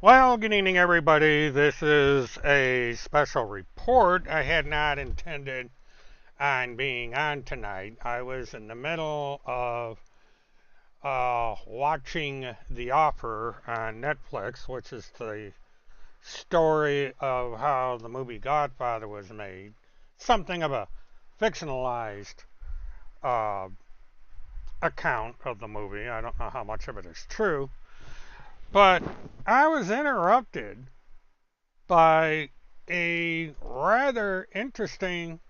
Well, good evening, everybody. This is a special report. I had not intended on being on tonight. I was in the middle of watching The Offer on Netflix, which is the story of how the movie Godfather was made. Something of a fictionalized uh, account of the movie. I don't know how much of it is true. But I was interrupted by a rather interesting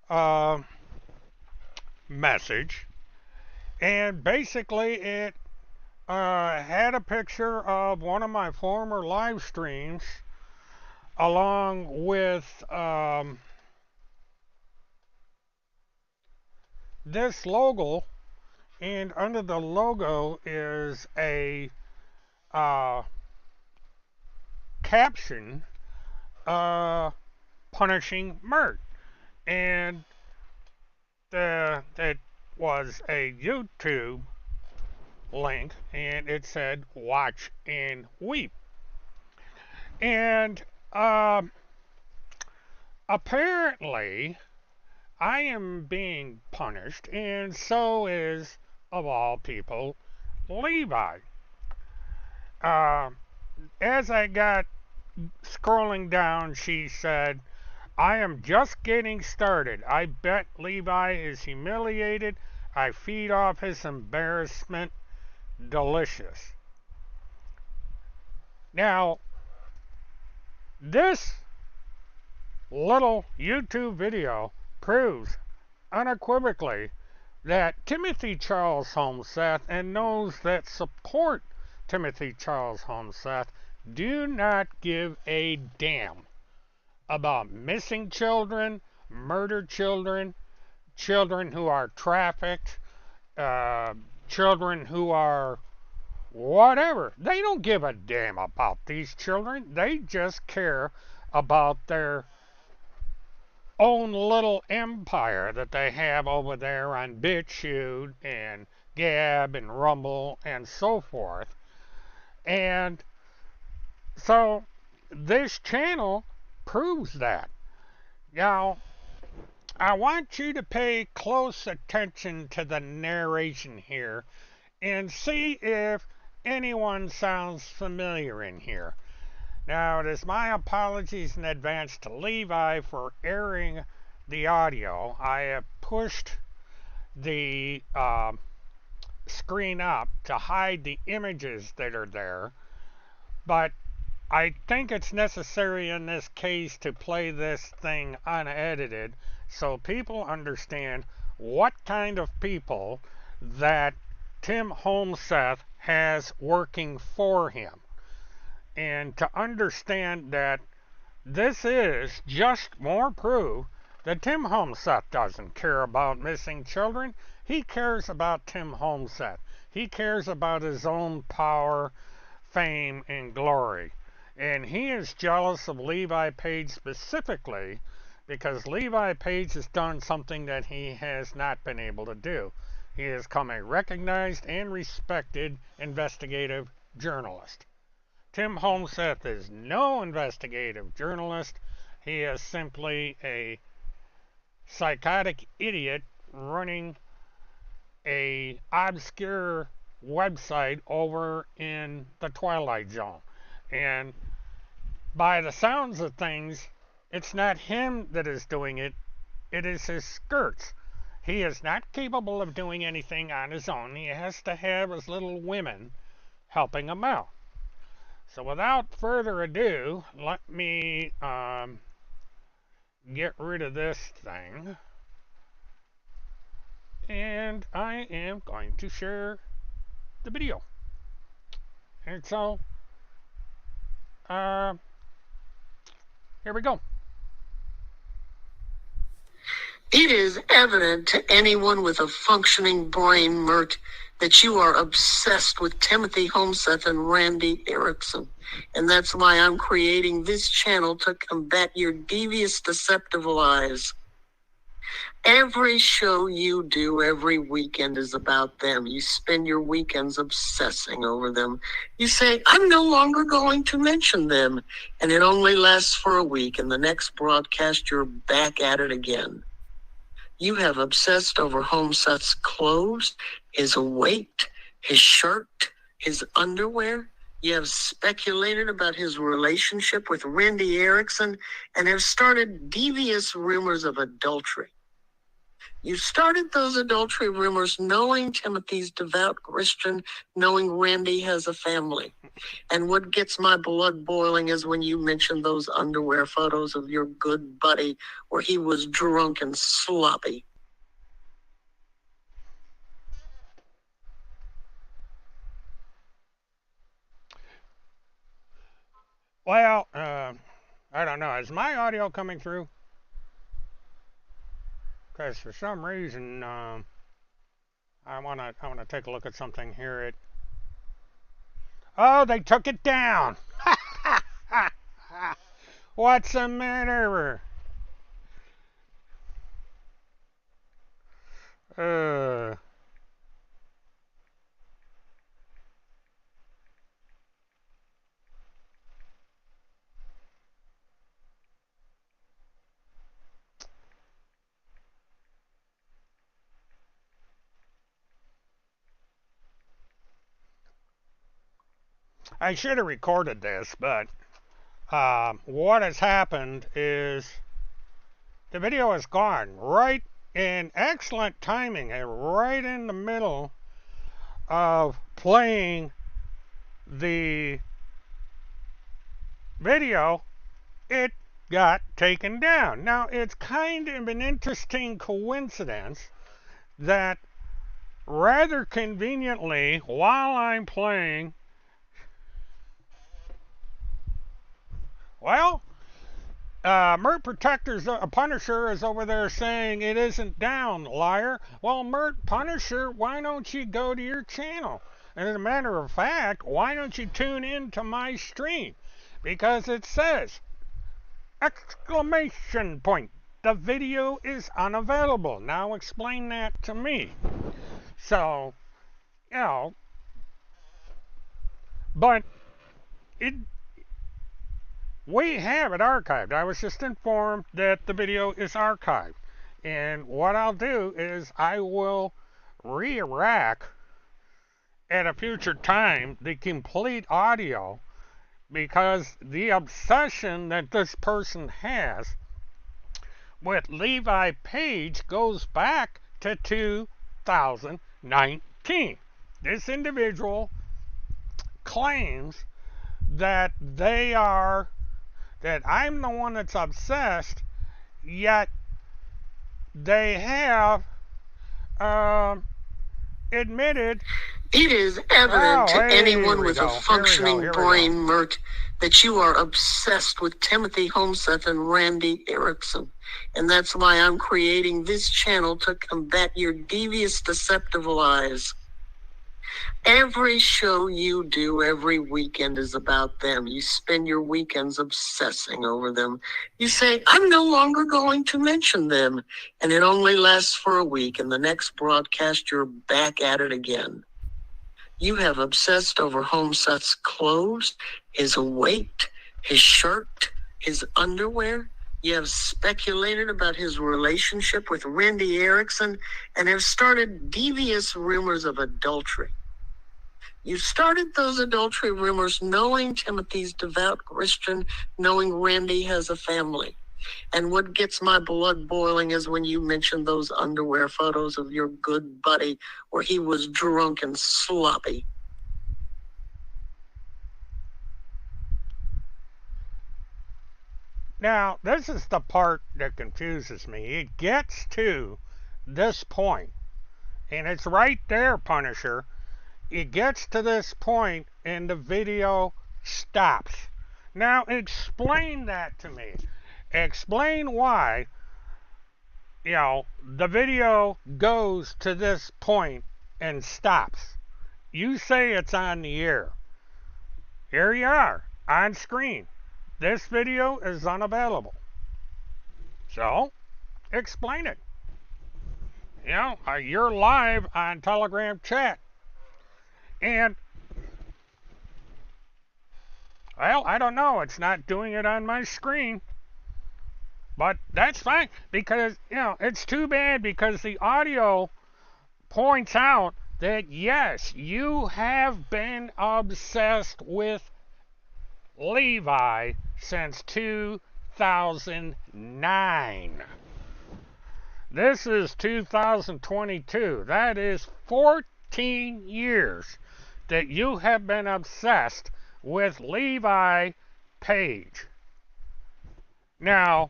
uh, message, and basically it had a picture of one of my former live streams along with this logo, and under the logo is a uh, caption punishing Mert, and it was a YouTube link, and it said "Watch and Weep." And apparently, I am being punished, and so is, of all people, Levi. Uh, as I got scrolling down, she said, "I am just getting started. I bet Levi is humiliated. I feed off his embarrassment. Delicious." Now, this little YouTube video proves unequivocally that Timothy Charles Holmseth and those that support Timothy Charles Holmseth do not give a damn about missing children, murdered children, children who are trafficked, uh, children who are whatever. They don't give a damn about these children. They just care about their own little empire that they have over there on BitChute and Gab and Rumble and so forth. And so this channel proves that. Now, I want you to pay close attention to the narration here and see if anyone sounds familiar in here. Now, it is my apologies in advance to Levi for airing the audio. I have pushed the screen up to hide the images that are there, but I think it's necessary in this case to play this thing unedited so people understand what kind of people that Tim Holmseth has working for him. And to understand that this is just more proof that Tim Holmseth doesn't care about missing children. He cares about Tim Holmseth. He cares about his own power, fame, and glory. And he is jealous of Levi Page specifically because Levi Page has done something that he has not been able to do. He has become a recognized and respected investigative journalist. Tim Holmseth is no investigative journalist. He is simply a psychotic idiot running a obscure website over in the Twilight Zone. And by the sounds of things, it's not him that is doing it, it is his skirts. He is not capable of doing anything on his own. He has to have his little women helping him out. So without further ado, let me get rid of this thing. And I am going to share the video. And so, here we go. It is evident to anyone with a functioning brain, Mert, that you are obsessed with Timothy Holmseth and Randy Erickson. And that's why I'm creating this channel to combat your devious, deceptive lies. Every show you do every weekend is about them. You spend your weekends obsessing over them. You say, I'm no longer going to mention them. And it only lasts for a week. And the next broadcast, you're back at it again. You have obsessed over Homeseth's clothes, his weight, his shirt, his underwear. You have speculated about his relationship with Randy Erickson and have started devious rumors of adultery. You started those adultery rumors knowing Timothy's devout Christian, knowing Randy has a family. And what gets my blood boiling is when you mention those underwear photos of your good buddy where he was drunk and sloppy. Well, I don't know. Is my audio coming through? Because for some reason, I wanna take a look at something here. Oh, they took it down. What's the matter? Uh, I should have recorded this, but what has happened is the video is gone right in excellent timing and right in the middle of playing the video. It got taken down. Now, it's kind of an interesting coincidence that rather conveniently, while I'm playing, well, Mert Protector's Punisher is over there saying it isn't down, liar. Well, Mert Punisher, why don't you go to your channel? And as a matter of fact, why don't you tune in to my stream? Because it says, exclamation point, the video is unavailable. Now explain that to me. So, you know, but it we have it archived. I was just informed that the video is archived. And what I'll do is I will re-rack at a future time the complete audio, because the obsession that this person has with Levi Page goes back to 2019. This individual claims that I'm the one that's obsessed, yet they have admitted. It is evident to anyone with a functioning brain, Mert, that you are obsessed with Timothy Homeseth and Randy Erickson. And that's why I'm creating this channel to combat your devious, deceptive lies. Every show you do every weekend is about them. You spend your weekends obsessing over them. You say, I'm no longer going to mention them. And it only lasts for a week. And the next broadcast, you're back at it again. You have obsessed over Homeseth's clothes, his weight, his shirt, his underwear. You have speculated about his relationship with Randy Erickson and have started devious rumors of adultery. You started those adultery rumors knowing Timothy's devout Christian, knowing Randy has a family. And what gets my blood boiling is when you mention those underwear photos of your good buddy where he was drunk and sloppy. Now, this is the part that confuses me. It gets to this point, and it's right there, Punisher. It gets to this point, and the video stops. Now, explain that to me. Explain why, the video goes to this point and stops. You say it's on the air. Here you are, on screen. This video is unavailable. So, explain it. You know, you're live on Telegram chat. And, well, I don't know. It's not doing it on my screen. But that's fine because, you know, it's too bad because the audio points out that, yes, you have been obsessed with Levi since 2009. This is 2022. That is 14 years that you have been obsessed with Levi Page. Now,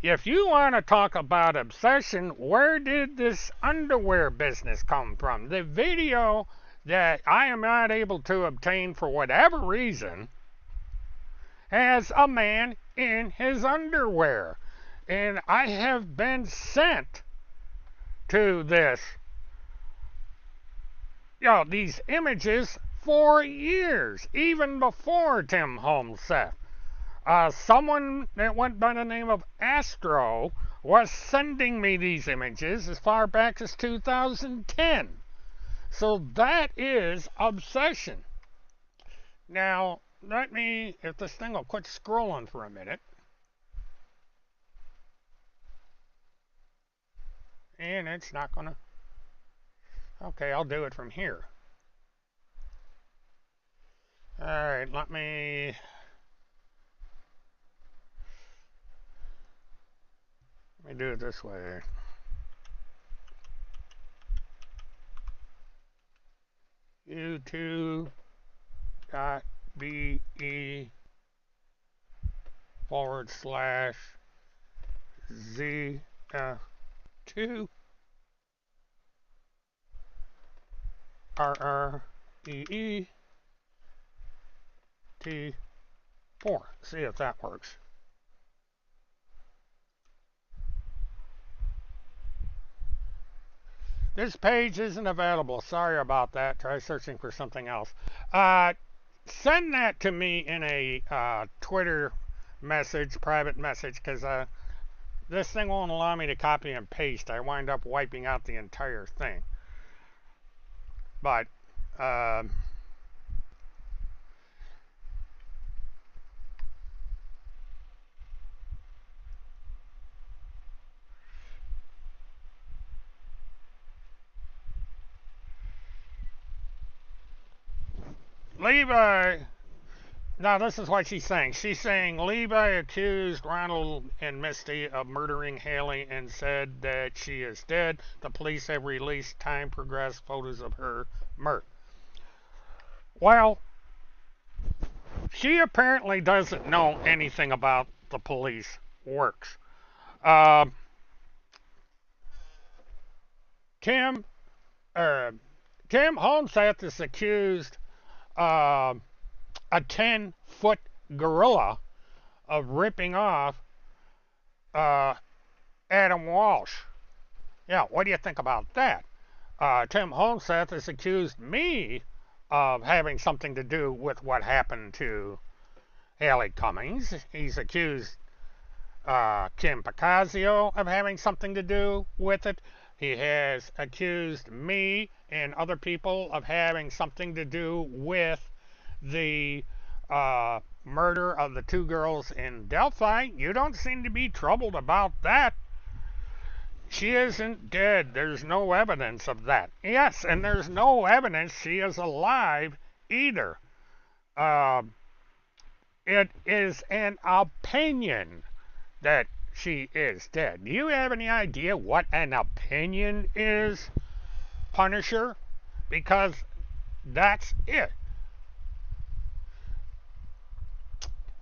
if you want to talk about obsession, where did this underwear business come from? The video that I am not able to obtain for whatever reason has a man in his underwear. And I have been sent to these images for years, even before Tim Holmes Seth. Someone that went by the name of Astro was sending me these images as far back as 2010. So that is obsession. Now, if this thing will quit scrolling for a minute. And it's not gonna. Okay, I'll do it from here. Alright, let me do it this way. YouTube.be/ZF2 RREET4. See if that works. This page isn't available. Sorry about that. Try searching for something else. Send that to me in a Twitter message, private message, because this thing won't allow me to copy and paste. I wind up wiping out the entire thing. But Levi, now this is what she's saying. She's saying Levi accused Ronald and Misty of murdering Haley and said that she is dead. The police have released time progressed photos of her murder. Well, she apparently doesn't know anything about the police works. Tim Holmseth is accused a 10-foot gorilla of ripping off Adam Walsh. Yeah, what do you think about that? Tim Holmseth has accused me of having something to do with what happened to Haley Cummings. He's accused Kim Picasio of having something to do with it. He has accused me and other people of having something to do with the murder of the two girls in Delphi. You don't seem to be troubled about that. She isn't dead. There's no evidence of that. Yes, and there's no evidence she is alive either. It is an opinion that she is dead. Do you have any idea what an opinion is, Punisher? Because that's it.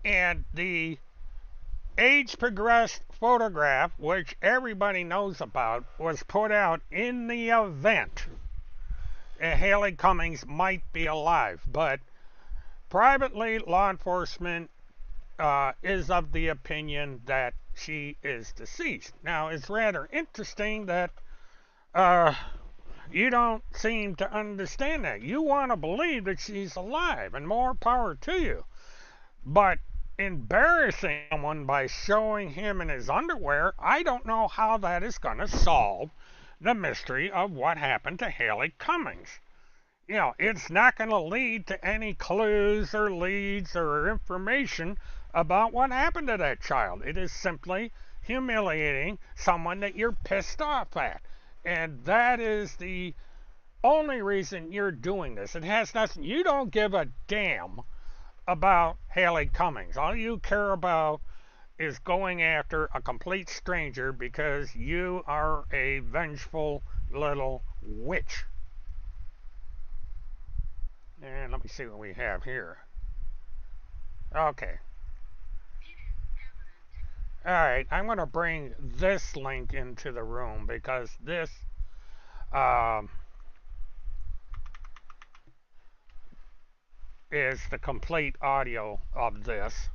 And the age-progressed photograph, which everybody knows about, was put out in the event that Haley Cummings might be alive. But privately, law enforcement is of the opinion that she is deceased. Now, it's rather interesting that you don't seem to understand that. You want to believe that she's alive, and more power to you. But embarrassing someone by showing him in his underwear, I don't know how that is going to solve the mystery of what happened to Haley Cummings. You know, it's not going to lead to any clues or leads or information about what happened to that child. It is simply humiliating someone that you're pissed off at. And that is the only reason you're doing this. It has nothing, you don't give a damn about Haley Cummings. All you care about is going after a complete stranger because you are a vengeful little witch. And let me see what we have here. Okay. Alright, I'm going to bring this link into the room because this is the complete audio of this.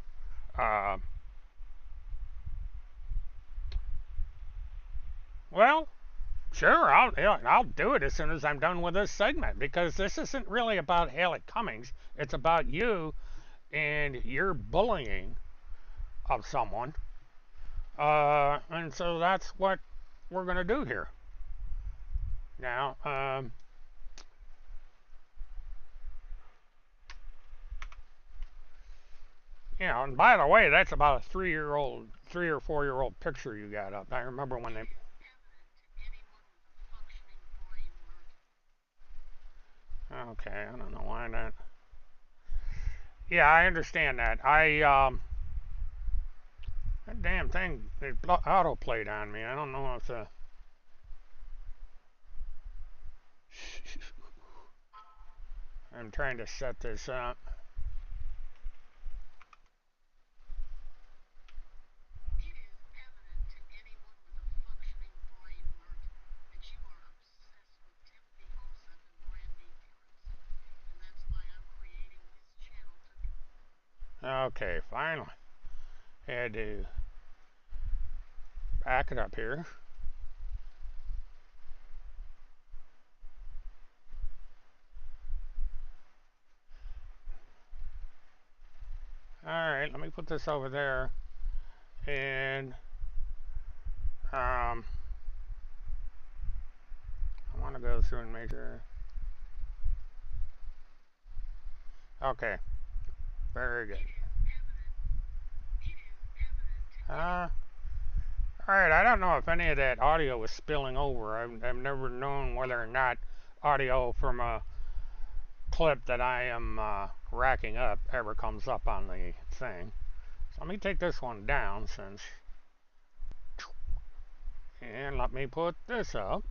Well, sure, I'll do it as soon as I'm done with this segment because this isn't really about Haley Cummings. It's about you and your bullying of someone. And so that's what we're going to do here. Now, you know, and by the way, that's about a 3 or 4-year-old picture you got up. I remember when they. Okay, I don't know why that. Yeah, I understand that. That damn thing, it auto played on me. I don't know if the. I'm trying to set this up. Okay, finally. Had to back it up here. Alright, let me put this over there. And I want to go through and make sure. Okay, very good. Alright, I don't know if any of that audio was spilling over. I've never known whether or not audio from a clip that I am racking up ever comes up on the thing. So let me take this one down since. And let me put this up.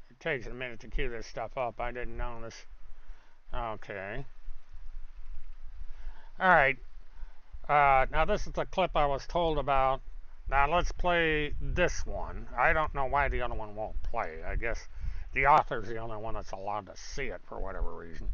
It takes a minute to cue this stuff up. I didn't know this. Okay. Alright. Now this is the clip I was told about. Now let's play this one. I don't know why the other one won't play. I guess the author's the only one that's allowed to see it for whatever reason.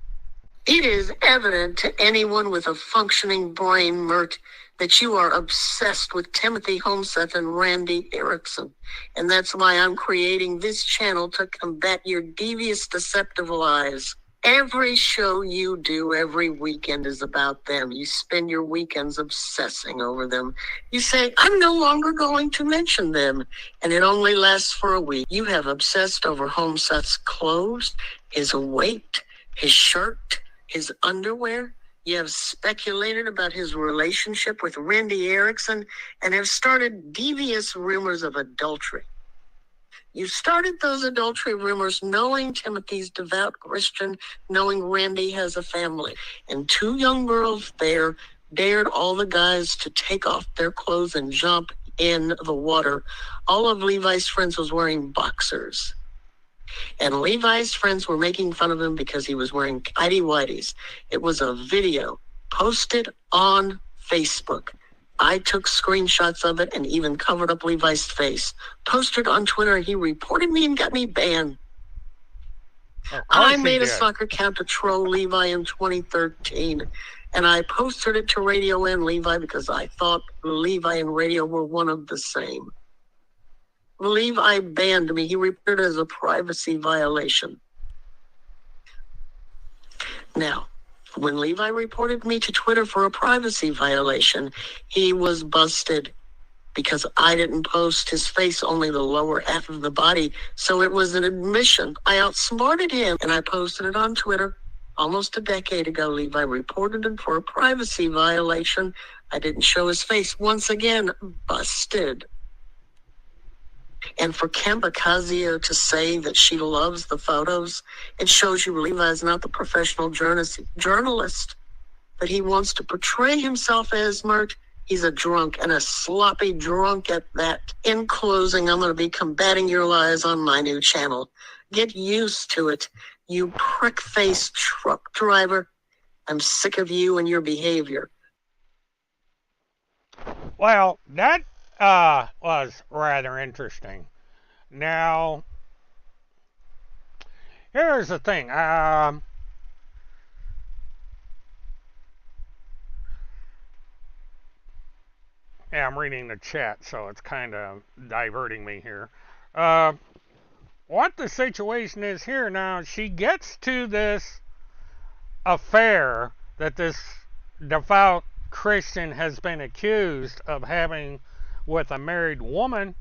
It is evident to anyone with a functioning brain, Mert, that you are obsessed with Timothy Homseth and Randy Erickson. And that's why I'm creating this channel to combat your devious, deceptive lies. Every show you do every weekend is about them. You spend your weekends obsessing over them. You say, I'm no longer going to mention them. And it only lasts for a week. You have obsessed over Homseth's clothes, his weight, his shirt, his underwear. You have speculated about his relationship with Randy Erickson and have started devious rumors of adultery. You started those adultery rumors knowing Timothy's devout Christian, knowing Randy has a family. And 2 young girls there dared all the guys to take off their clothes and jump in the water. All of Levi's friends was wearing boxers. And Levi's friends were making fun of him because he was wearing tighty-whities. It was a video posted on Facebook. I took screenshots of it and even covered up Levi's face. Posted on Twitter, and he reported me and got me banned. I made a soccer account to troll Levi in 2013, and I posted it to Radio and Levi because I thought Levi and Radio were one of the same. Levi banned me. He reported it as a privacy violation. Now, when Levi reported me to Twitter for a privacy violation, he was busted because I didn't post his face, only the lower half of the body. So it was an admission. I outsmarted him, and I posted it on Twitter almost a decade ago. Levi reported him for a privacy violation. I didn't show his face. Once again, busted. And for Kim Bacazio to say that she loves the photos, it shows you Levi's not the professional journalist that he wants to portray himself as, Mert. He's a drunk, and a sloppy drunk at that. In closing, I'm going to be combating your lies on my new channel. Get used to it, you prick-faced truck driver. I'm sick of you and your behavior. Well, that was rather interesting. Now, here's the thing. Yeah, I'm reading the chat, so it's kind of diverting me here. What the situation is here now, she gets to this affair that this devout Christian has been accused of having with a married woman.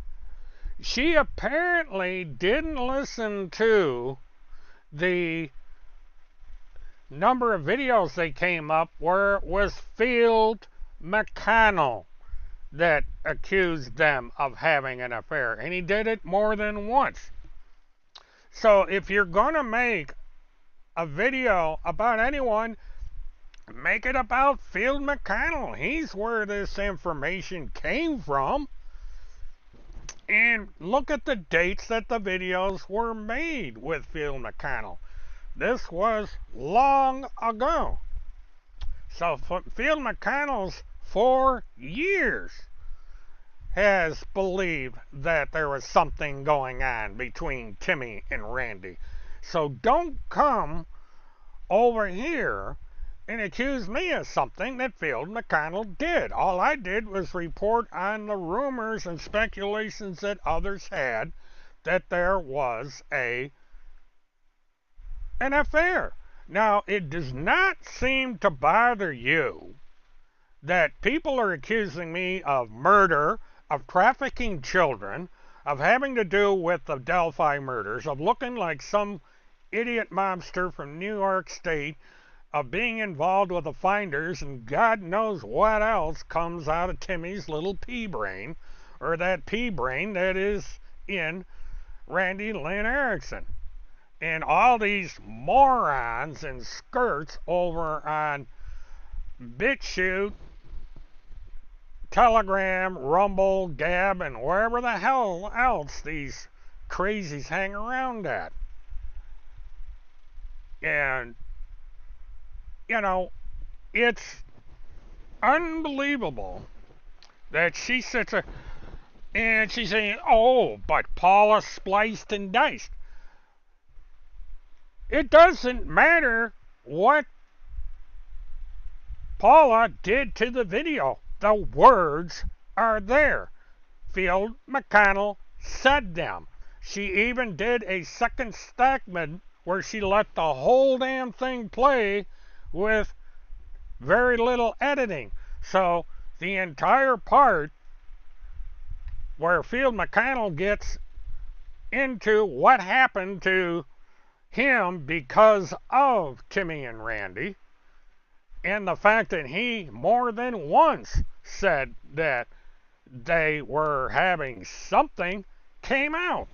She apparently didn't listen to the number of videos they came up where it was Field McConnell that accused them of having an affair, and he did it more than once. So if you're gonna make a video about anyone, make it about Field McConnell. He's where this information came from. And look at the dates that the videos were made with Field McConnell. This was long ago. So Field McConnell's for years has believed that there was something going on between Timmy and Randy. So don't come over here and accuse me of something that Field McConnell did. All I did was report on the rumors and speculations that others had that there was an affair. Now, it does not seem to bother you that people are accusing me of murder, of trafficking children, of having to do with the Delphi murders, of looking like some idiot mobster from New York State, of being involved with the finders, and God knows what else comes out of Timmy's little pea brain, or that pea brain that is in Randy Lynn Erickson. And all these morons in skirts over on BitChute, Telegram, Rumble, Gab, and wherever the hell else these crazies hang around at. And you know, it's unbelievable that she sits there and she's saying, oh, but Paula spliced and diced. It doesn't matter what Paula did to the video. The words are there. Field McConnell said them. She even did a second segment where she let the whole damn thing play with very little editing. So the entire part where Field McConnell gets into what happened to him because of Timmy and Randy, and the fact that he more than once said that they were having something, came out.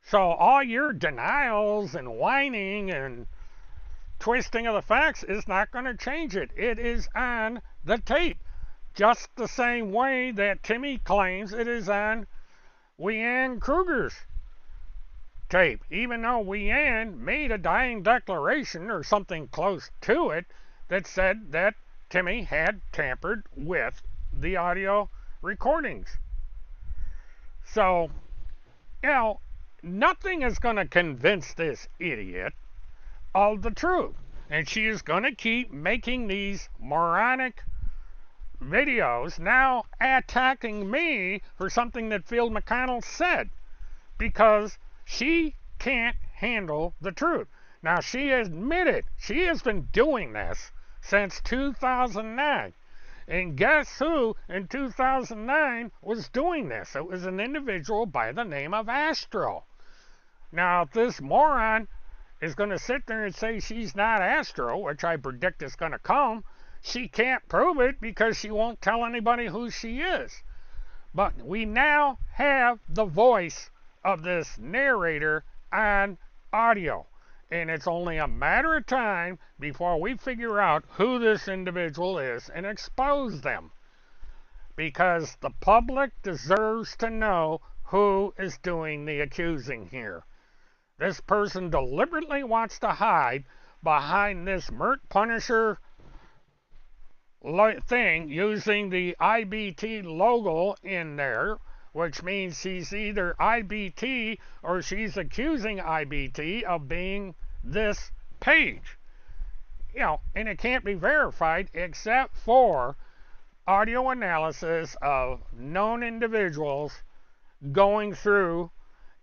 So all your denials and whining and twisting of the facts is not going to change it. It is on the tape. Just the same way that Timmy claims it is on Leanne Kruger's tape. Even though Leanne made a dying declaration or something close to it that said that Timmy had tampered with the audio recordings. So, you know, nothing is going to convince this idiot of the truth. And she is going to keep making these moronic videos now attacking me for something that Phil McConnell said because she can't handle the truth. Now, she admitted she has been doing this since 2009. And guess who in 2009 was doing this? It was an individual by the name of Astro. Now, if this moron is going to sit there and say she's not Astro, which I predict is going to come, she can't prove it because she won't tell anybody who she is. But we now have the voice of this narrator on audio. And it's only a matter of time before we figure out who this individual is and expose them. Because the public deserves to know who is doing the accusing here. This person deliberately wants to hide behind this Mert Punisher thing using the IBT logo in there, which means she's either IBT or she's accusing IBT of being this page. You know, and it can't be verified except for audio analysis of known individuals going through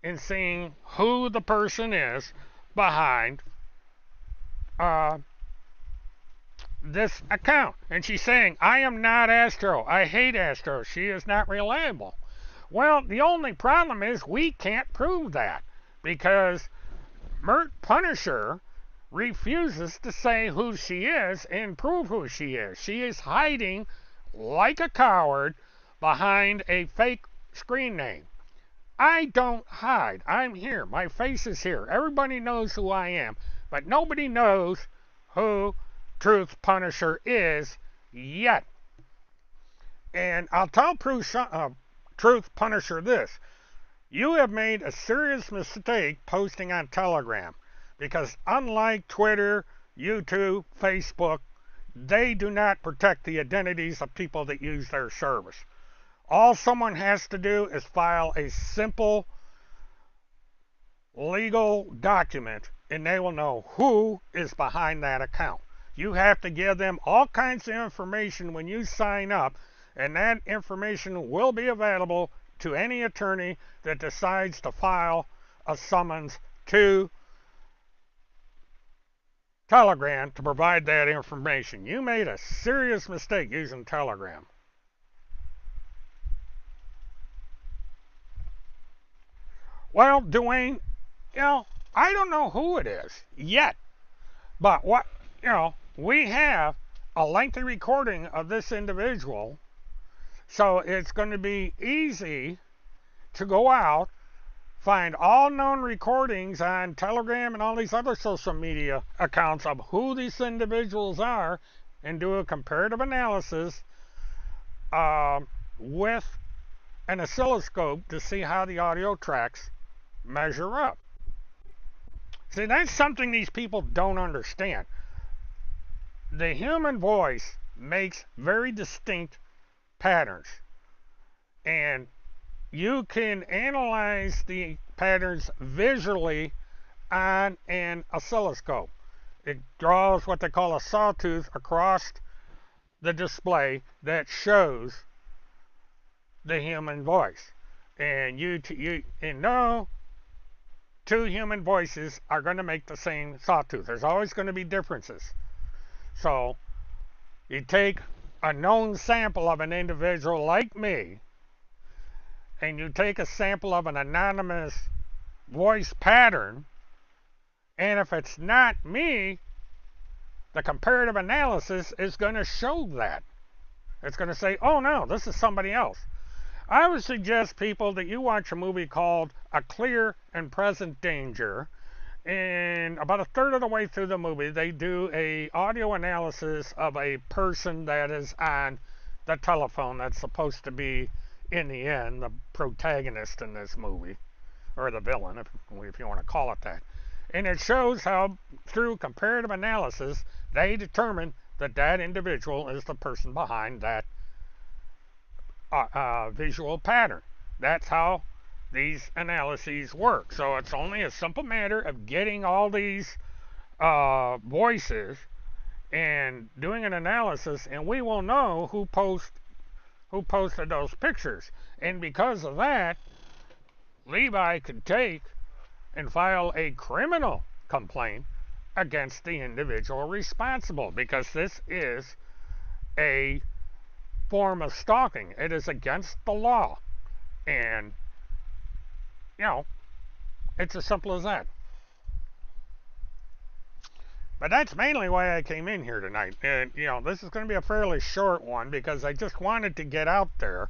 and seeing who the person is behind this account. And she's saying, I am not Astro. I hate Astro. She is not reliable. Well, the only problem is we can't prove that because Mert Punisher refuses to say who she is and prove who she is. She is hiding like a coward behind a fake screen name. I don't hide. I'm here. My face is here. Everybody knows who I am, but nobody knows who Truth Punisher is yet. And I'll tell Truth Punisher this. You have made a serious mistake posting on Telegram because unlike Twitter, YouTube, Facebook, they do not protect the identities of people that use their service. All someone has to do is file a simple legal document and they will know who is behind that account. You have to give them all kinds of information when you sign up, and that information will be available to any attorney that decides to file a summons to Telegram to provide that information. You made a serious mistake using Telegram. Well, Dwayne, I don't know who it is yet, but we have a lengthy recording of this individual, so it's going to be easy to go out, find all known recordings on Telegram and all these other social media accounts of who these individuals are, and do a comparative analysis with an oscilloscope to see how the audio tracks measure up. See, that's something these people don't understand. The human voice makes very distinct patterns, and you can analyze the patterns visually on an oscilloscope. It draws what they call a sawtooth across the display that shows the human voice. And you know, two human voices are going to make the same sawtooth. There's always going to be differences. So you take a known sample of an individual like me, and you take a sample of an anonymous voice pattern, and if it's not me, the comparative analysis is going to show that. It's going to say, oh no, this is somebody else. I would suggest people that you watch a movie called A Clear and Present Danger, and about a third of the way through the movie, they do a audio analysis of a person that is on the telephone that's supposed to be, in the end, the protagonist in this movie, or the villain, if you want to call it that. And it shows how, through comparative analysis, they determine that that individual is the person behind that visual pattern. That's how these analyses work. So it's only a simple matter of getting all these voices and doing an analysis, and we will know who posted those pictures. And because of that, Levi could take and file a criminal complaint against the individual responsible, because this is a form of stalking. It is against the law. And, you know, it's as simple as that. But that's mainly why I came in here tonight. And, you know, this is going to be a fairly short one because I just wanted to get out there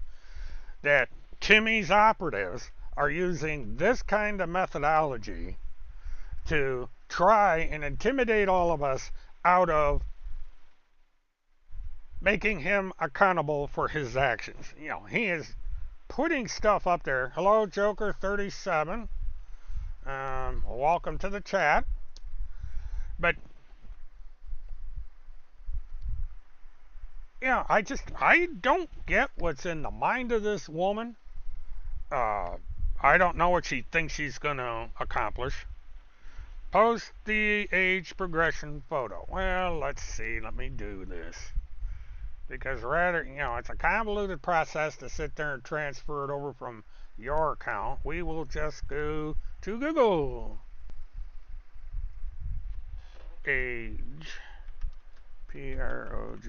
that Timmy's operatives are using this kind of methodology to try and intimidate all of us out of making him accountable for his actions. You know, he is putting stuff up there. Hello, Joker37. Welcome to the chat. But yeah, I don't get what's in the mind of this woman. I don't know what she thinks she's going to accomplish. Post the age progression photo. Well, let's see. Let me do this. Because rather, you know, it's a convoluted process to sit there and transfer it over from your account. We will just go to Google. Age. PROGREFFIGACUMMINGS.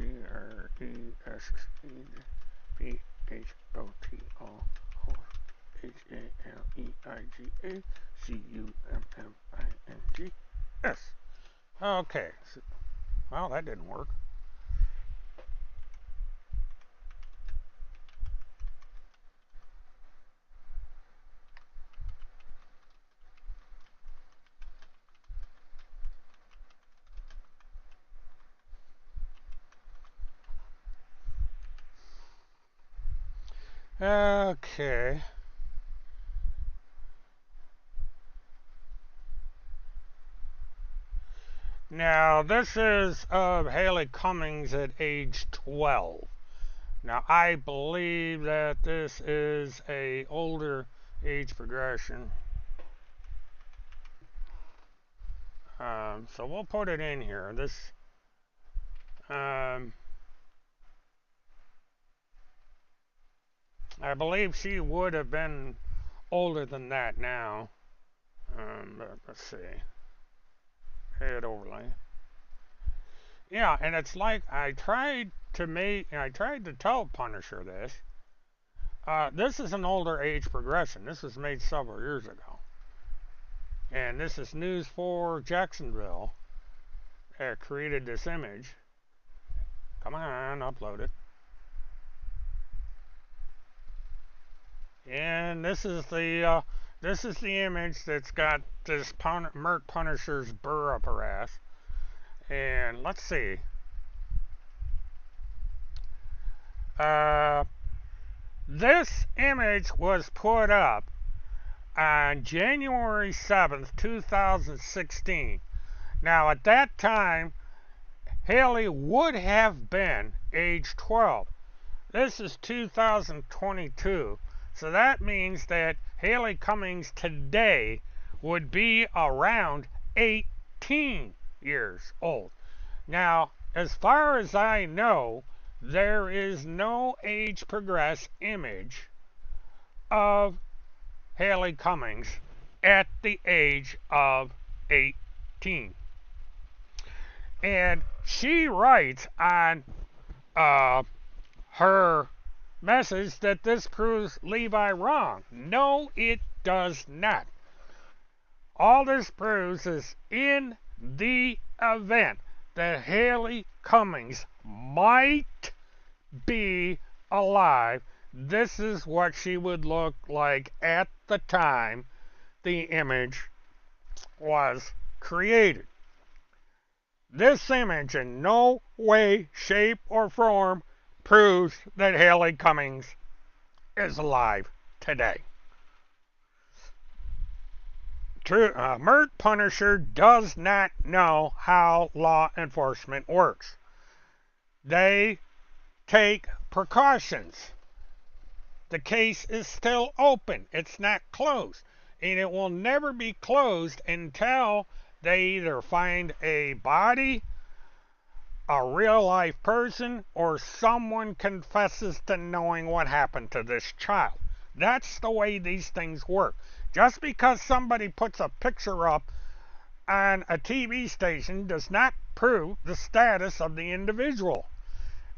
Okay. Well, that didn't work. Okay. Now, this is of Haley Cummings at age 12. Now, I believe that this is a older age progression. So we'll put it in here. This, I believe she would have been older than that now. But let's see. Head overlay. Yeah, and it's like I tried to tell Punisher this. This is an older age progression. This was made several years ago. And this is News 4 Jacksonville that created this image. Come on, upload it. And this is the image that's got this Merc Punisher's burr up her ass. And let's see. This image was put up on January 7th, 2016. Now, at that time, Haley would have been age 12. This is 2022. So that means that Haley Cummings today would be around 18 years old. Now, as far as I know, there is no age progress image of Haley Cummings at the age of 18. And she writes on her message that this proves Levi wrong. No, it does not. All this proves is in the event that Haley Cummings might be alive, this is what she would look like at the time the image was created. This image in no way, shape, or form proves that Haley Cummings is alive today. Mert Punisher does not know how law enforcement works. They take precautions. The case is still open. It's not closed. And it will never be closed until they either find a body a real life person or someone confesses to knowing what happened to this child. That's the way these things work. Just because somebody puts a picture up on a TV station does not prove the status of the individual.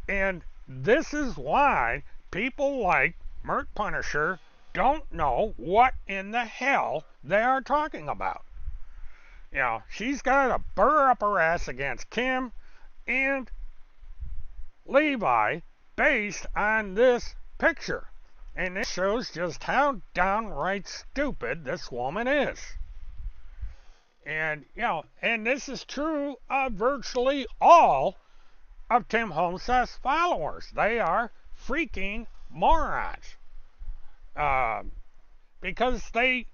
And this is why people like Mert Punisher don't know what in the hell they are talking about. You know, she's got to burr up her ass against Kim and Levi based on this picture. And it shows just how downright stupid this woman is. And, you know, and this is true of virtually all of Tim Homeseth's followers. They are freaking morons. Because they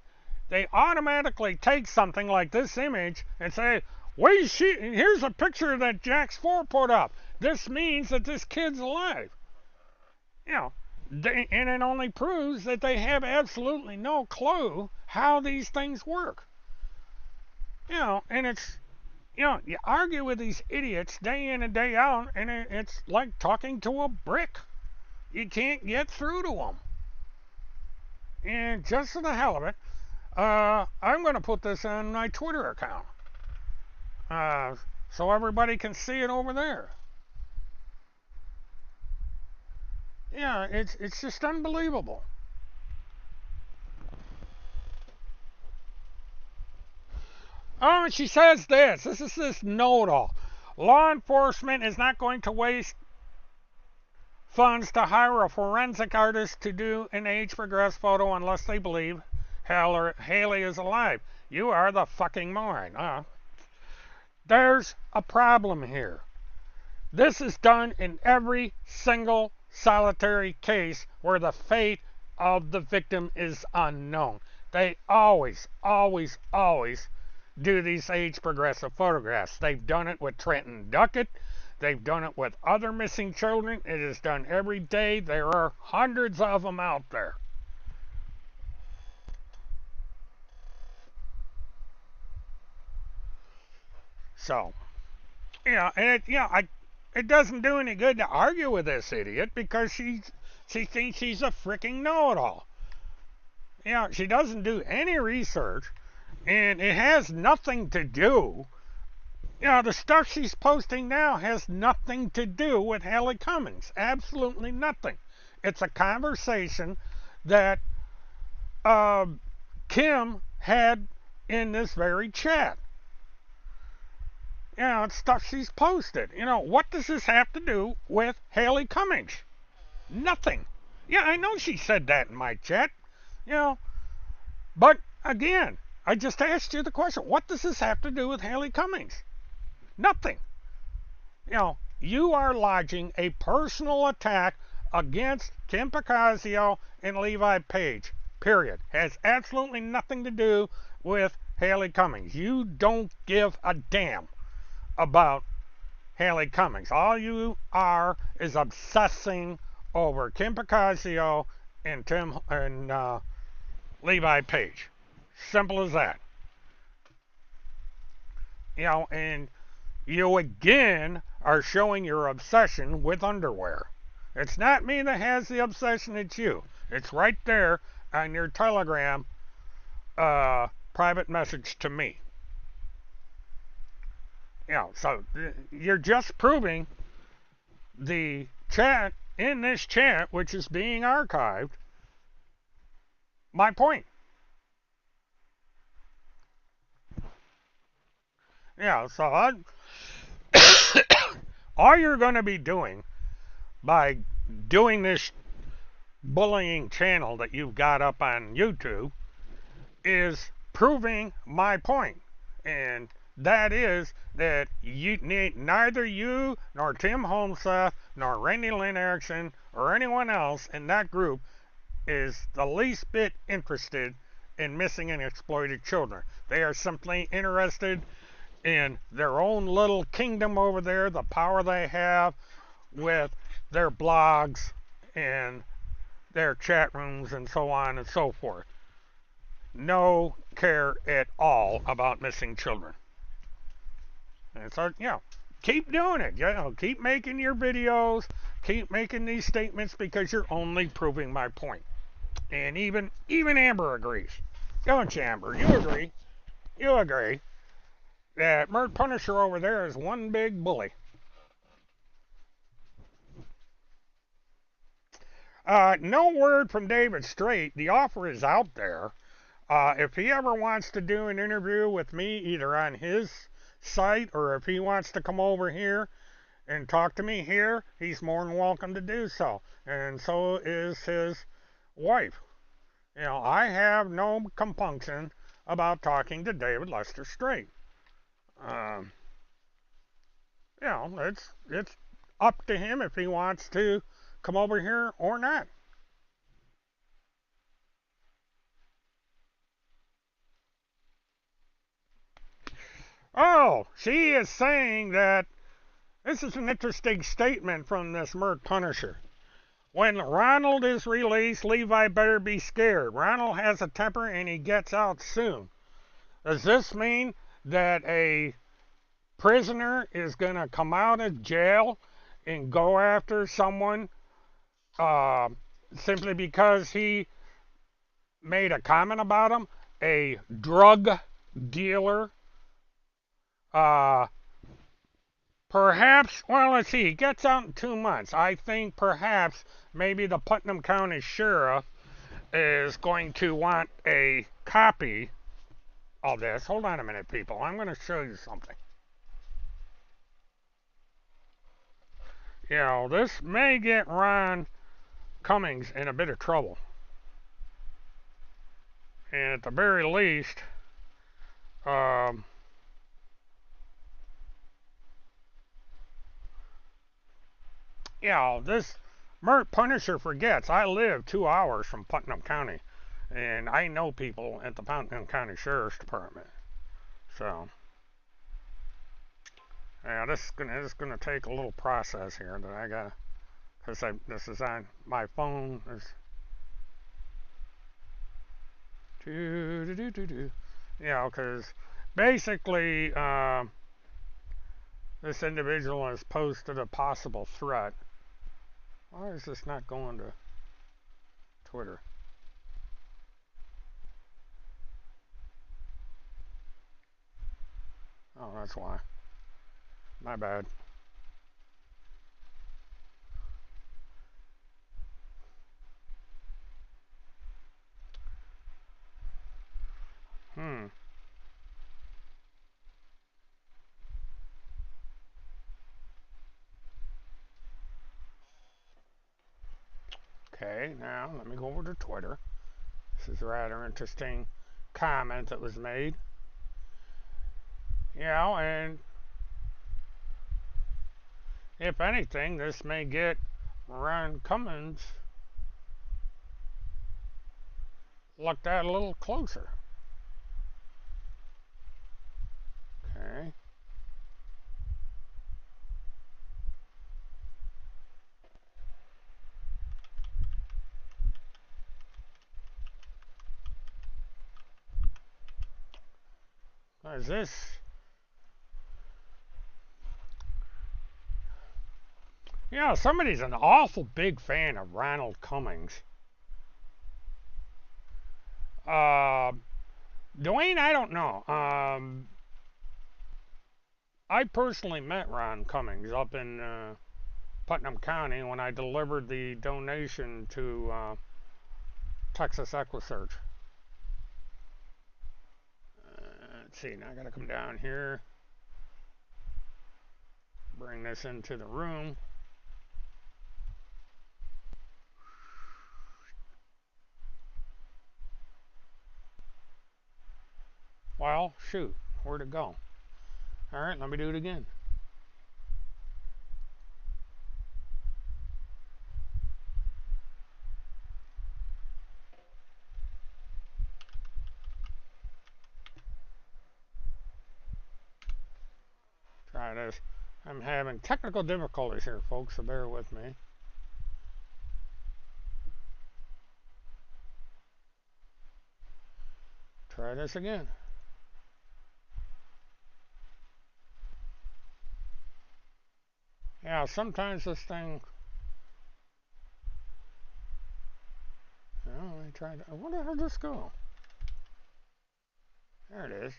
automatically take something like this image and say, here's a picture that Jax 4 put up. This means that this kid's alive. You know, and it only proves that they have absolutely no clue how these things work. You know, and it's, you know, you argue with these idiots day in and day out, and it's like talking to a brick. You can't get through to them. And just for the hell of it, I'm going to put this on my Twitter account. So everybody can see it over there. Yeah, it's just unbelievable. Oh, and she says this. This is this know-it-all. Law enforcement is not going to waste funds to hire a forensic artist to do an age-progressed photo unless they believe Haley is alive. You are the fucking moron. There's a problem here. This is done in every single solitary case where the fate of the victim is unknown. They always do these age-progressive photographs. They've done it with Trenton Duckett. They've done it with other missing children. It is done every day. There are hundreds of them out there. So, and it doesn't do any good to argue with this idiot because she thinks she's a freaking know-it-all. She doesn't do any research, and it has nothing to do. The stuff she's posting now has nothing to do with Haley Cummings. Absolutely nothing. It's a conversation that Kim had in this very chat. It's stuff she's posted. What does this have to do with Haley Cummings? Nothing. Yeah, I know she said that in my chat. But again, I just asked you the question. What does this have to do with Haley Cummings? Nothing. You are lodging a personal attack against Kim Picasio and Levi Page. Period. Has absolutely nothing to do with Haley Cummings. You don't give a damn about Haley Cummings. All you are is obsessing over Kim Picasio and Levi Page. Simple as that. And you again are showing your obsession with underwear. It's not me that has the obsession, it's you. It's right there on your Telegram private message to me. So you're just proving the chat in this chat, which is being archived, my point. So all you're going to be doing by doing this bullying channel that you've got up on YouTube is proving my point. And that is that neither you nor Tim Homeseth nor Randy Lynn Erickson or anyone else in that group is the least bit interested in missing and exploited children. They are simply interested in their own little kingdom over there, the power they have with their blogs and their chat rooms and so on and so forth. No care at all about missing children. And so, keep doing it. You know, keep making your videos, keep making these statements because you're only proving my point. And even Amber agrees. Don't you, Amber? You agree? You agree that Mert Punisher over there is one big bully. No word from David Straight. The offer is out there. If he ever wants to do an interview with me, either on his site or if he wants to come over here and talk to me here, he's more than welcome to do so. And so is his wife. You know, I have no compunction about talking to David Lester Straight. Um, you know, it's up to him if he wants to come over here or not. Oh, she is saying that this is an interesting statement from this Mert Punisher. When Ronald is released, Levi better be scared. Ronald has a temper and he gets out soon. Does this mean that a prisoner is going to come out of jail and go after someone uh, simply because he made a comment about him? A drug dealer? Uh, Perhaps, well, let's see, he gets out in 2 months. I think perhaps maybe the Putnam County Sheriff is going to want a copy of this. Hold on a minute, people. I'm going to show you something. You know, this may get Ron Cummings in a bit of trouble. And at the very least, um, you know, this Mert Punisher forgets I live 2 hours from Putnam County. And I know people at the Putnam County Sheriff's Department. So, yeah, this is gonna take a little process here that I got, because this is on my phone. Yeah, because basically this individual has posted a possible threat. Why is this not going to Twitter? Oh, that's why. My bad. Hmm. Okay, now let me go over to Twitter. This is a rather interesting comment that was made. You know, and if anything, this may get Ron Cummings looked at a little closer. Okay. Is this? You know, somebody's an awful big fan of Ronald Cummings. Uh, Dwayne, I don't know. I personally met Ron Cummings up in Putnam County when I delivered the donation to Texas EquiSearch. Let's see, now I gotta come down here, bring this into the room. Well, shoot, where'd it go? Alright, let me do it again. Try this. I'm having technical difficulties here, folks, so bear with me. Try this again. Yeah, sometimes this thing. Oh, I tried. Where the hell did this go? There it is.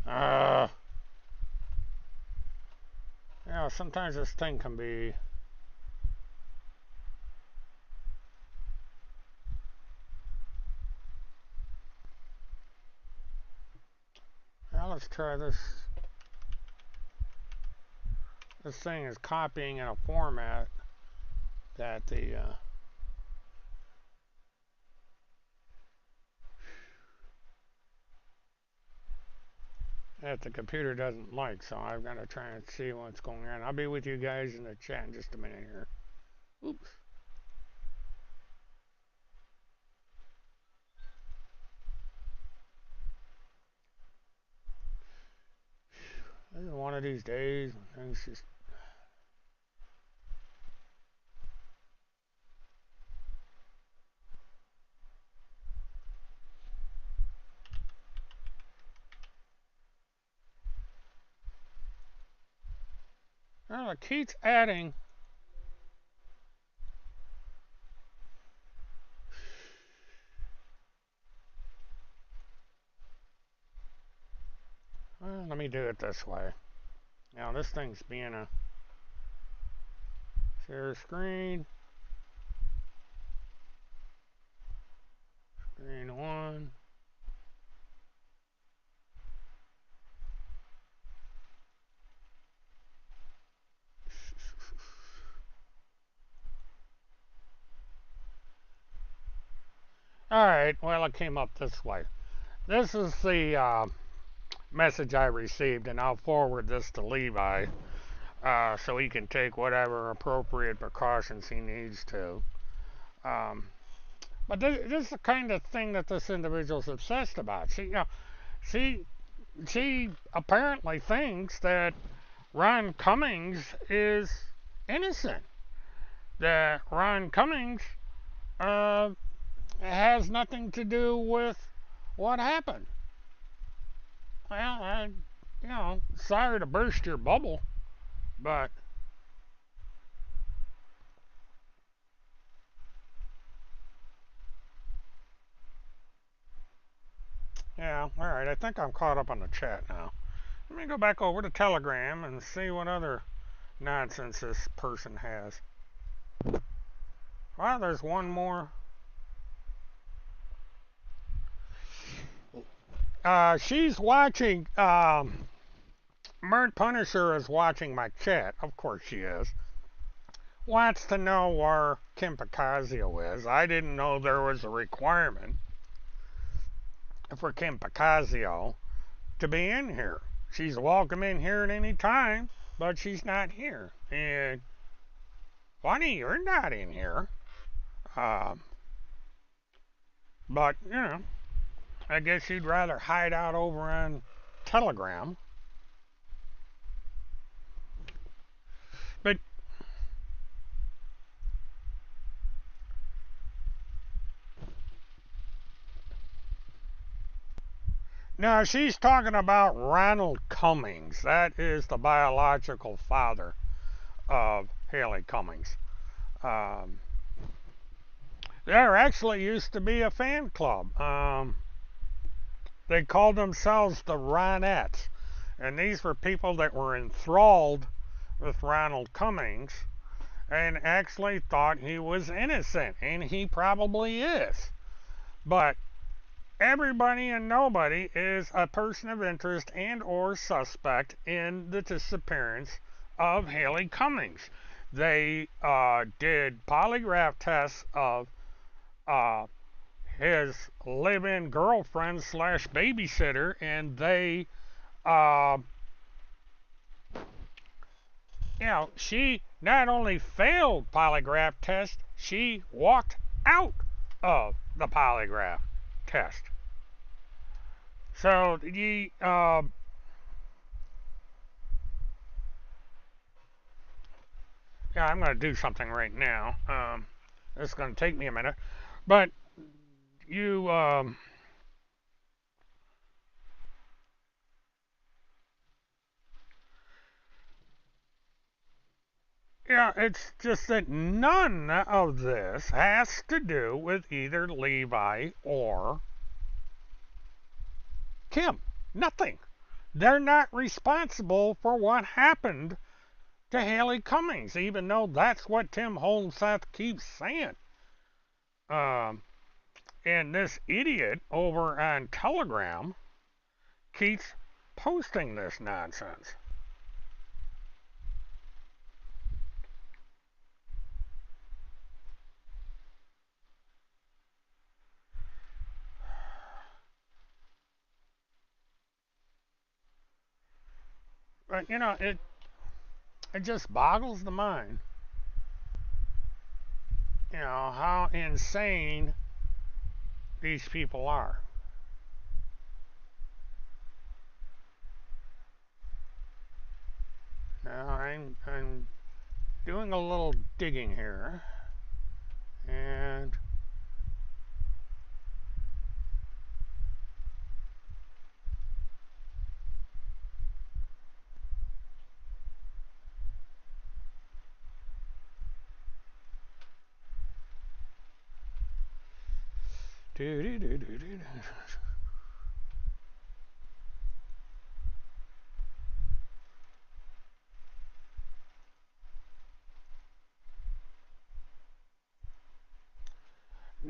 Uh, yeah, sometimes this thing can be. Now let's try this. This thing is copying in a format that the computer doesn't like, so I've got to try and see what's going on. I'll be with you guys in the chat in just a minute here. Oops. This is one of these days when things just. Well, it keeps adding. Well, let me do it this way. Now this thing's being a share screen. Screen one. Alright, well, it came up this way. This is the message I received, and I'll forward this to Levi so he can take whatever appropriate precautions he needs to. But this is the kind of thing that this individual's obsessed about. She apparently thinks that Ron Cummings is innocent. That Ron Cummings uh, has nothing to do with what happened. Well, sorry to burst your bubble, but yeah, all right. I think I'm caught up on the chat now. Let me go back over to Telegram and see what other nonsense this person has. Well, there's one more. She's watching. Mert Punisher is watching my chat. Of course she is. Wants to know where Kim Picasio is. I didn't know there was a requirement for Kim Picasio to be in here. She's welcome in here at any time, but she's not here. And funny, you're not in here. But, I guess you'd rather hide out over on Telegram. But no, she's talking about Ronald Cummings. That is the biological father of Haley Cummings. There actually used to be a fan club. They called themselves the Ronettes. And these were people that were enthralled with Ronald Cummings and actually thought he was innocent. And he probably is. But everybody and nobody is a person of interest and or suspect in the disappearance of Haley Cummings. They did polygraph tests of his live-in girlfriend slash babysitter, and they, she not only failed polygraph test, she walked out of the polygraph test. So Yeah, I'm going to do something right now. It's going to take me a minute. But you, yeah, it's just that none of this has to do with either Levi or Kim. Nothing. They're not responsible for what happened to Haley Cummings, even though that's what Tim Holmseth keeps saying. Um, and this idiot over on Telegram keeps posting this nonsense. But it just boggles the mind, how insane these people are. Now I'm doing a little digging here, and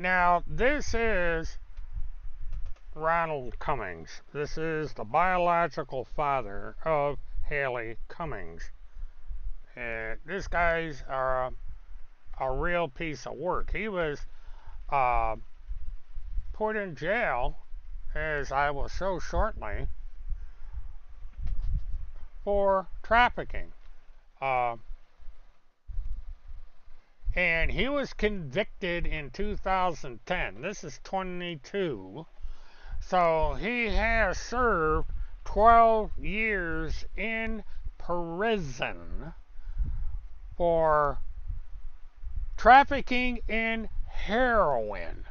now this is Ronald Cummings. This is the biological father of Haley Cummings. And this guy's a real piece of work. He was uh, put in jail, as I will show shortly, for trafficking. Uh, and he was convicted in 2010. This is 22. So he has served 12 years in prison for trafficking in heroin.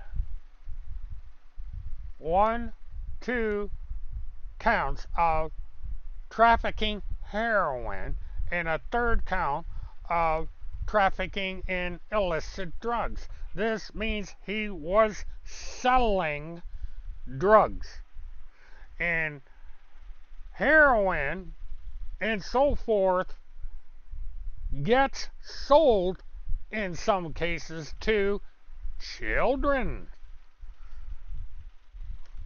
1, 2 counts of trafficking heroin, and a third count of trafficking in illicit drugs. This means he was selling drugs. And heroin and so forth gets sold in some cases to children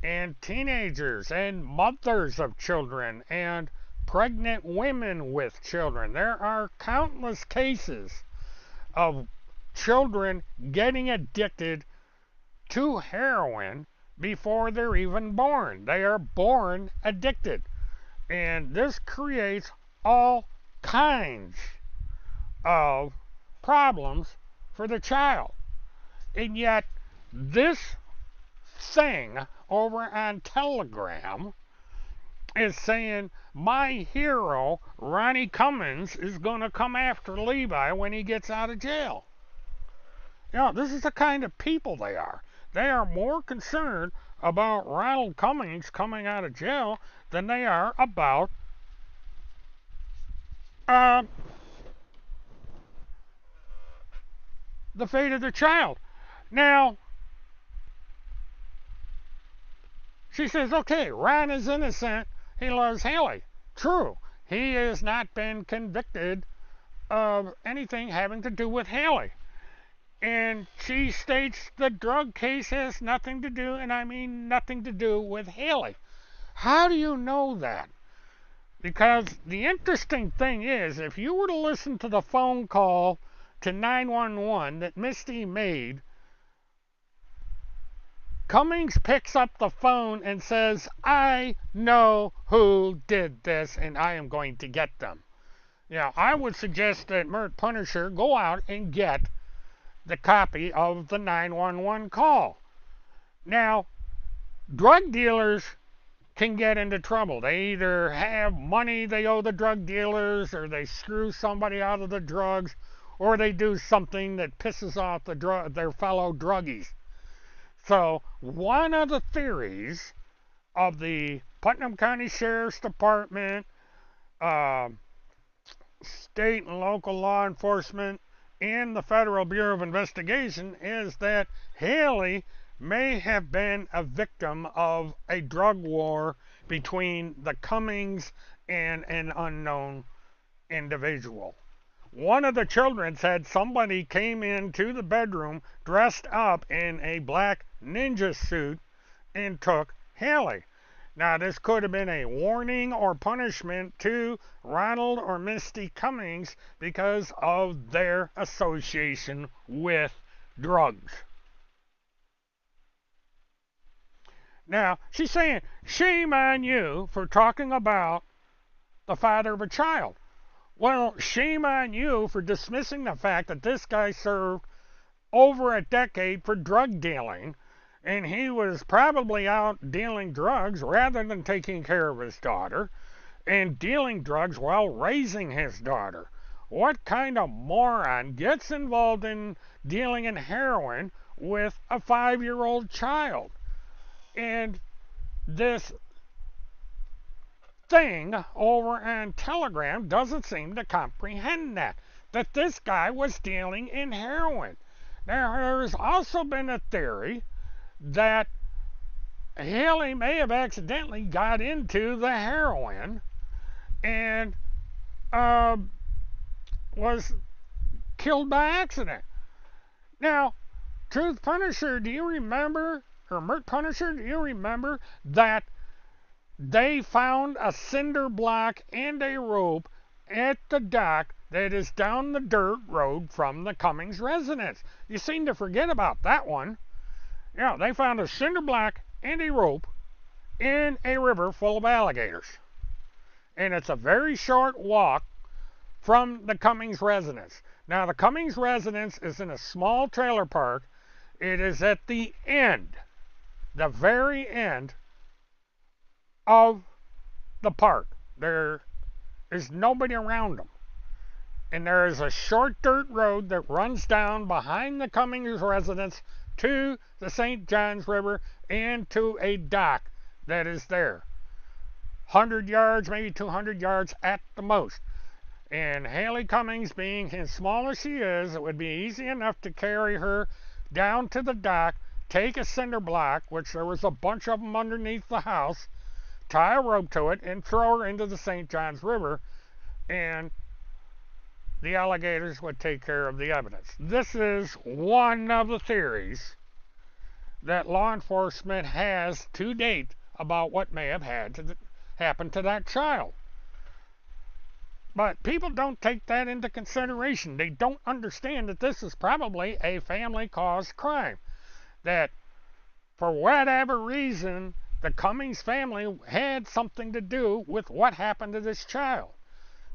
and teenagers and mothers of children and pregnant women with children. There are countless cases of children getting addicted to heroin before they're even born. They are born addicted. And this creates all kinds of problems for the child. And yet, this thing over on Telegram is saying my hero, Ronnie Cummings, is going to come after Levi when he gets out of jail. This is the kind of people they are. They are more concerned about Ronald Cummings coming out of jail than they are about the fate of the child. Now, she says, okay, Ron is innocent. He loves Haley. True. He has not been convicted of anything having to do with Haley. And she states the drug case has nothing to do, and I mean nothing to do, with Haley. How do you know that? Because the interesting thing is, if you were to listen to the phone call to 911 that Misty made, Cummings picks up the phone and says, I know who did this and I am going to get them. I would suggest that Mert Punisher go out and get the copy of the 911 call. Now, drug dealers can get into trouble. They either have money they owe the drug dealers, or they screw somebody out of the drugs, or they do something that pisses off their fellow druggies. So one of the theories of the Putnam County Sheriff's Department, uh, state and local law enforcement, and the Federal Bureau of Investigation is that Haley may have been a victim of a drug war between the Cummings and an unknown individual. One of the children said somebody came into the bedroom dressed up in a black ninja suit and took Haley. Now, this could have been a warning or punishment to Ronald or Misty Cummings because of their association with drugs. Now, she's saying, shame on you for talking about the father of a child. Well, shame on you for dismissing the fact that this guy served over a decade for drug dealing, and he was probably out dealing drugs rather than taking care of his daughter, and dealing drugs while raising his daughter. What kind of moron gets involved in dealing in heroin with a 5-year-old child? And this thing over on Telegram doesn't seem to comprehend that this guy was dealing in heroin. Now, there's also been a theory that Haley may have accidentally got into the heroin and was killed by accident. Now, Truth Punisher, do you remember, or Mert Punisher, do you remember that they found a cinder block and a rope at the dock that is down the dirt road from the Cummings residence? You seem to forget about that one. Yeah, they found a cinder block and a rope in a river full of alligators. And it's a very short walk from the Cummings residence. Now, the Cummings residence is in a small trailer park. It is at the end, the very end of the park. There is nobody around them. And there is a short dirt road that runs down behind the Cummings residence to the St. Johns River and to a dock that is there. 100 yards, maybe 200 yards at the most. And Haley Cummings, being as small as she is, it would be easy enough to carry her down to the dock, take a cinder block, which there was a bunch of them underneath the house, tie a rope to it, and throw her into the St. Johns River, and the alligators would take care of the evidence. This is one of the theories that law enforcement has to date about what may have had to happen to that child. But people don't take that into consideration. They don't understand that this is probably a family-caused crime. That for whatever reason, the Cummings family had something to do with what happened to this child.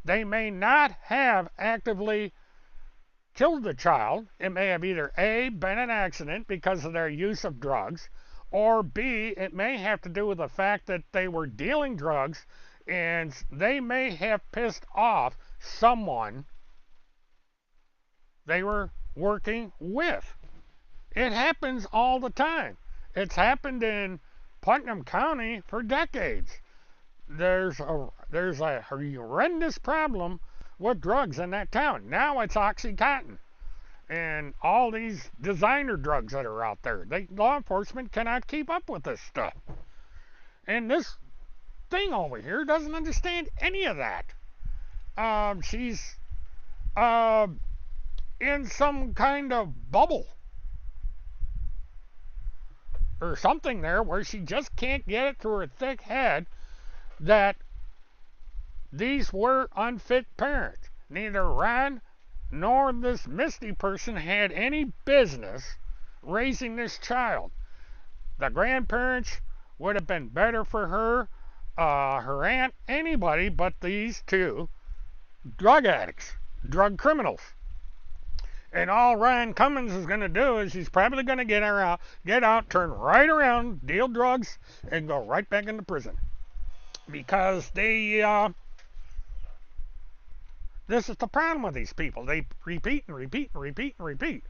They may not have actively killed the child. It may have either A, been an accident because of their use of drugs, or B, it may have to do with the fact that they were dealing drugs and they may have pissed off someone they were working with. It happens all the time. It's happened in Putnam County for decades. There's a horrendous problem with drugs in that town. Now it's Oxycontin and all these designer drugs that are out there. Law enforcement cannot keep up with this stuff. And this thing over here doesn't understand any of that. She's in some kind of bubble or something there where she just can't get it through her thick head that these were unfit parents. Neither Ron nor this Misty person had any business raising this child. The grandparents would have been better for her, her aunt, anybody but these two drug addicts, drug criminals. And all Ryan Cummings is going to do is he's probably going to get out, turn right around, deal drugs, and go right back into prison. Because they This is the problem with these people. They repeat and repeat and repeat and repeat.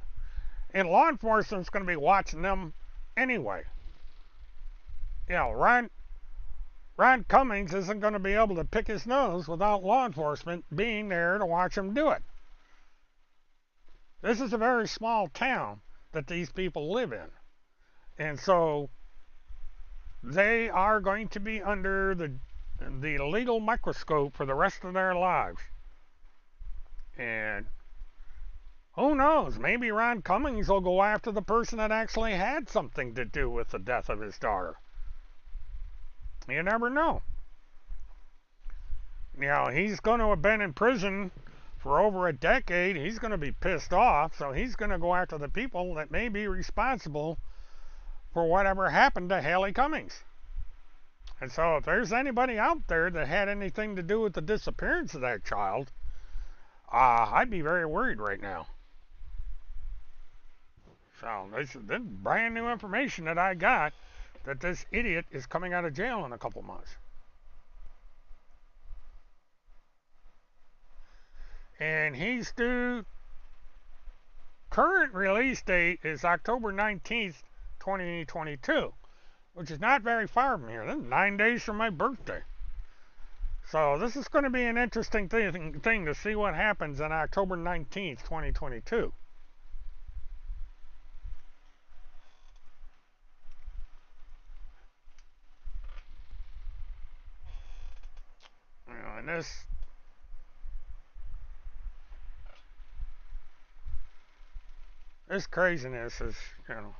And law enforcement's going to be watching them anyway. You know, Ron Cummings isn't going to be able to pick his nose without law enforcement being there to watch him do it. This is a very small town that these people live in. And so they are going to be under the legal microscope for the rest of their lives. And who knows, maybe Ron Cummings will go after the person that actually had something to do with the death of his daughter. You never know. You know, he's going to have been in prison for over a decade. He's going to be pissed off, so he's going to go after the people that may be responsible for whatever happened to Haley Cummings. And so if there's anybody out there that had anything to do with the disappearance of that child, I'd be very worried right now. So this is brand new information that I got, that this idiot is coming out of jail in a couple months. And he's due, current release date is October 19th, 2022, which is not very far from here. That's 9 days from my birthday. So this is going to be an interesting thing to see what happens on October 19th, 2022. You know, and this craziness is, you know,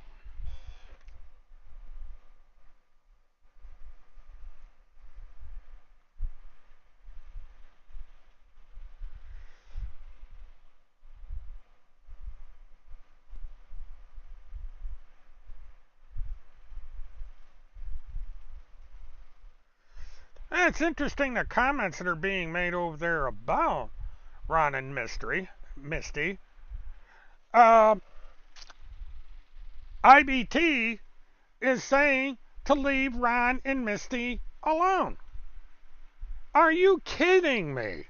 it's interesting the comments that are being made over there about Ron and Misty. IBT is saying to leave Ron and Misty alone. Are you kidding me?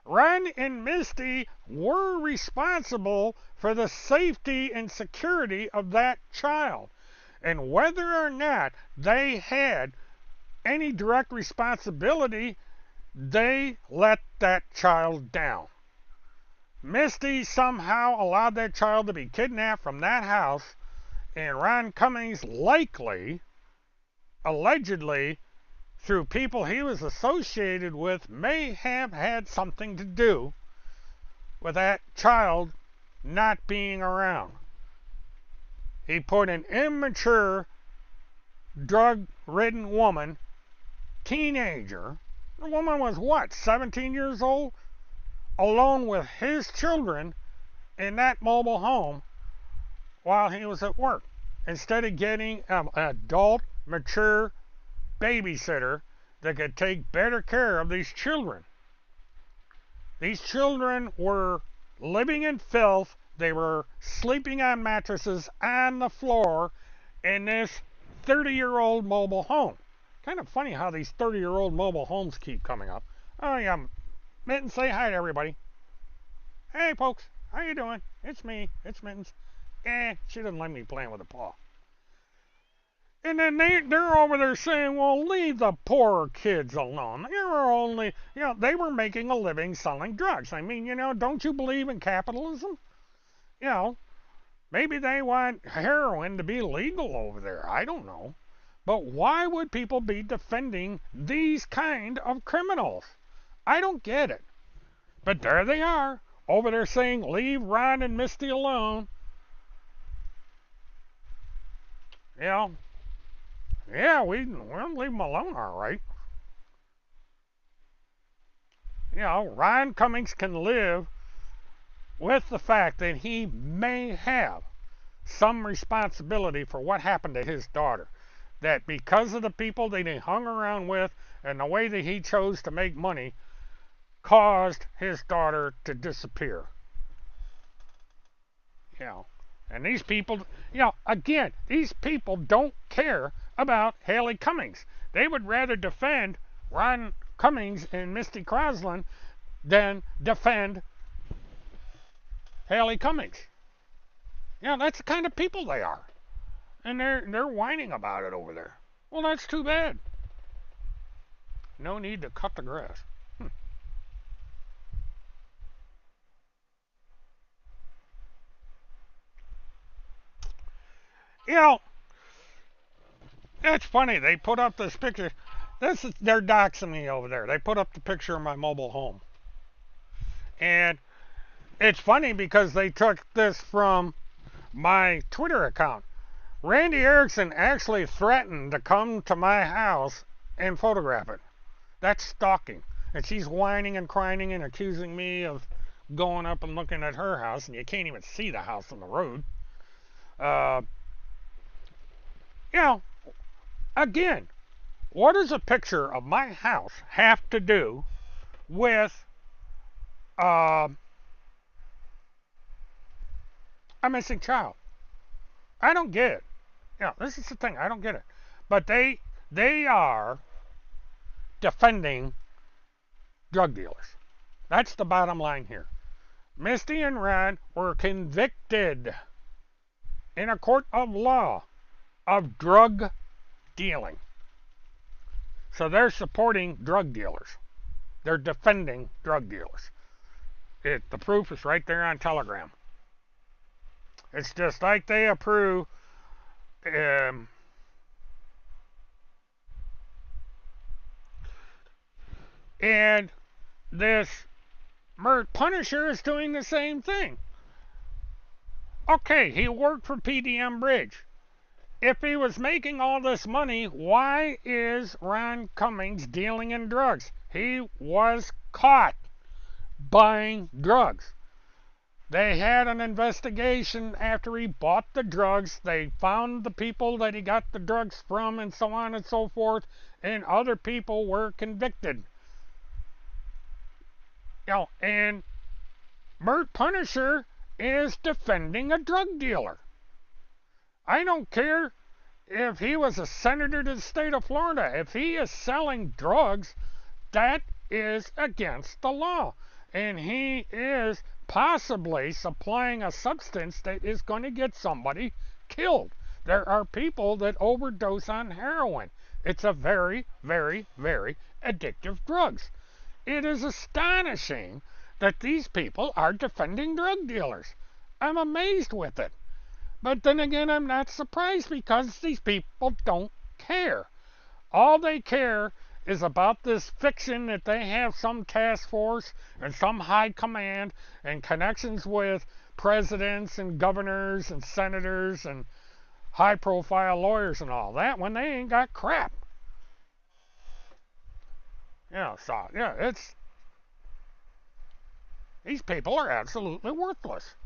Ron and Misty were responsible for the safety and security of that child. And whether or not they had any direct responsibility, they let that child down. Misty somehow allowed that child to be kidnapped from that house, and Ron Cummings likely, allegedly, through people he was associated with, may have had something to do with that child not being around. He put an immature, drug-ridden woman, teenager, the woman was what, 17 years old, alone with his children in that mobile home while he was at work, instead of getting an adult, mature babysitter that could take better care of these children. These children were living in filth. They were sleeping on mattresses on the floor in this 30-year-old mobile home. Kind of funny how these 30-year-old mobile homes keep coming up. Oh yeah, Mittens, say hi to everybody. Hey folks, how you doing? It's me, it's Mittens. She doesn't like me playing with a paw. And then they're over there saying, well, leave the poor kids alone. They were only, they were making a living selling drugs. I mean, don't you believe in capitalism? Maybe they want heroin to be legal over there. I don't know. But why would people be defending these kind of criminals? I don't get it. But there they are, over there saying, leave Ron and Misty alone. Yeah, we'll leave them alone, all right. Ron Cummings can live with the fact that he may have some responsibility for what happened to his daughter. That because of the people that he hung around with and the way that he chose to make money caused his daughter to disappear. And these people, again, these people don't care about Haley Cummings. They would rather defend Ron Cummings and Misty Crosland than defend Haley Cummings. You know, that's the kind of people they are. And they're whining about it over there. Well, that's too bad. No need to cut the grass. You know, it's funny. They put up this picture. They're doxing me over there. They put up the picture of my mobile home. And it's funny because they took this from my Twitter account. Randy Erickson actually threatened to come to my house and photograph it. That's stalking. And she's whining and crying and accusing me of going up and looking at her house, and you can't even see the house on the road. You know, again, what does a picture of my house have to do with a missing child? I don't get it. Yeah, this is the thing. I don't get it. But they are defending drug dealers. That's the bottom line here. Misty and Ron were convicted in a court of law of drug dealing. So they're supporting drug dealers. They're defending drug dealers. The proof is right there on Telegram. It's just like they approve and this Punisher is doing the same thing. Okay, he worked for PDM Bridge. If he was making all this money, why is Ron Cummings dealing in drugs? He was caught buying drugs. They had an investigation after he bought the drugs. They found the people that he got the drugs from and so on and so forth, and other people were convicted. You know, and Mert Punisher is defending a drug dealer. I don't care if he was a senator to the state of Florida. If he is selling drugs, that is against the law. And he is possibly supplying a substance that is going to get somebody killed. There are people that overdose on heroin. It's a very, very, very addictive drug. It is astonishing that these people are defending drug dealers. I'm amazed with it. But then again, I'm not surprised because these people don't care. All they care is about this fiction that they have some task force and some high command and connections with presidents and governors and senators and high profile lawyers and all that when they ain't got crap. Yeah, so yeah, these people are absolutely worthless.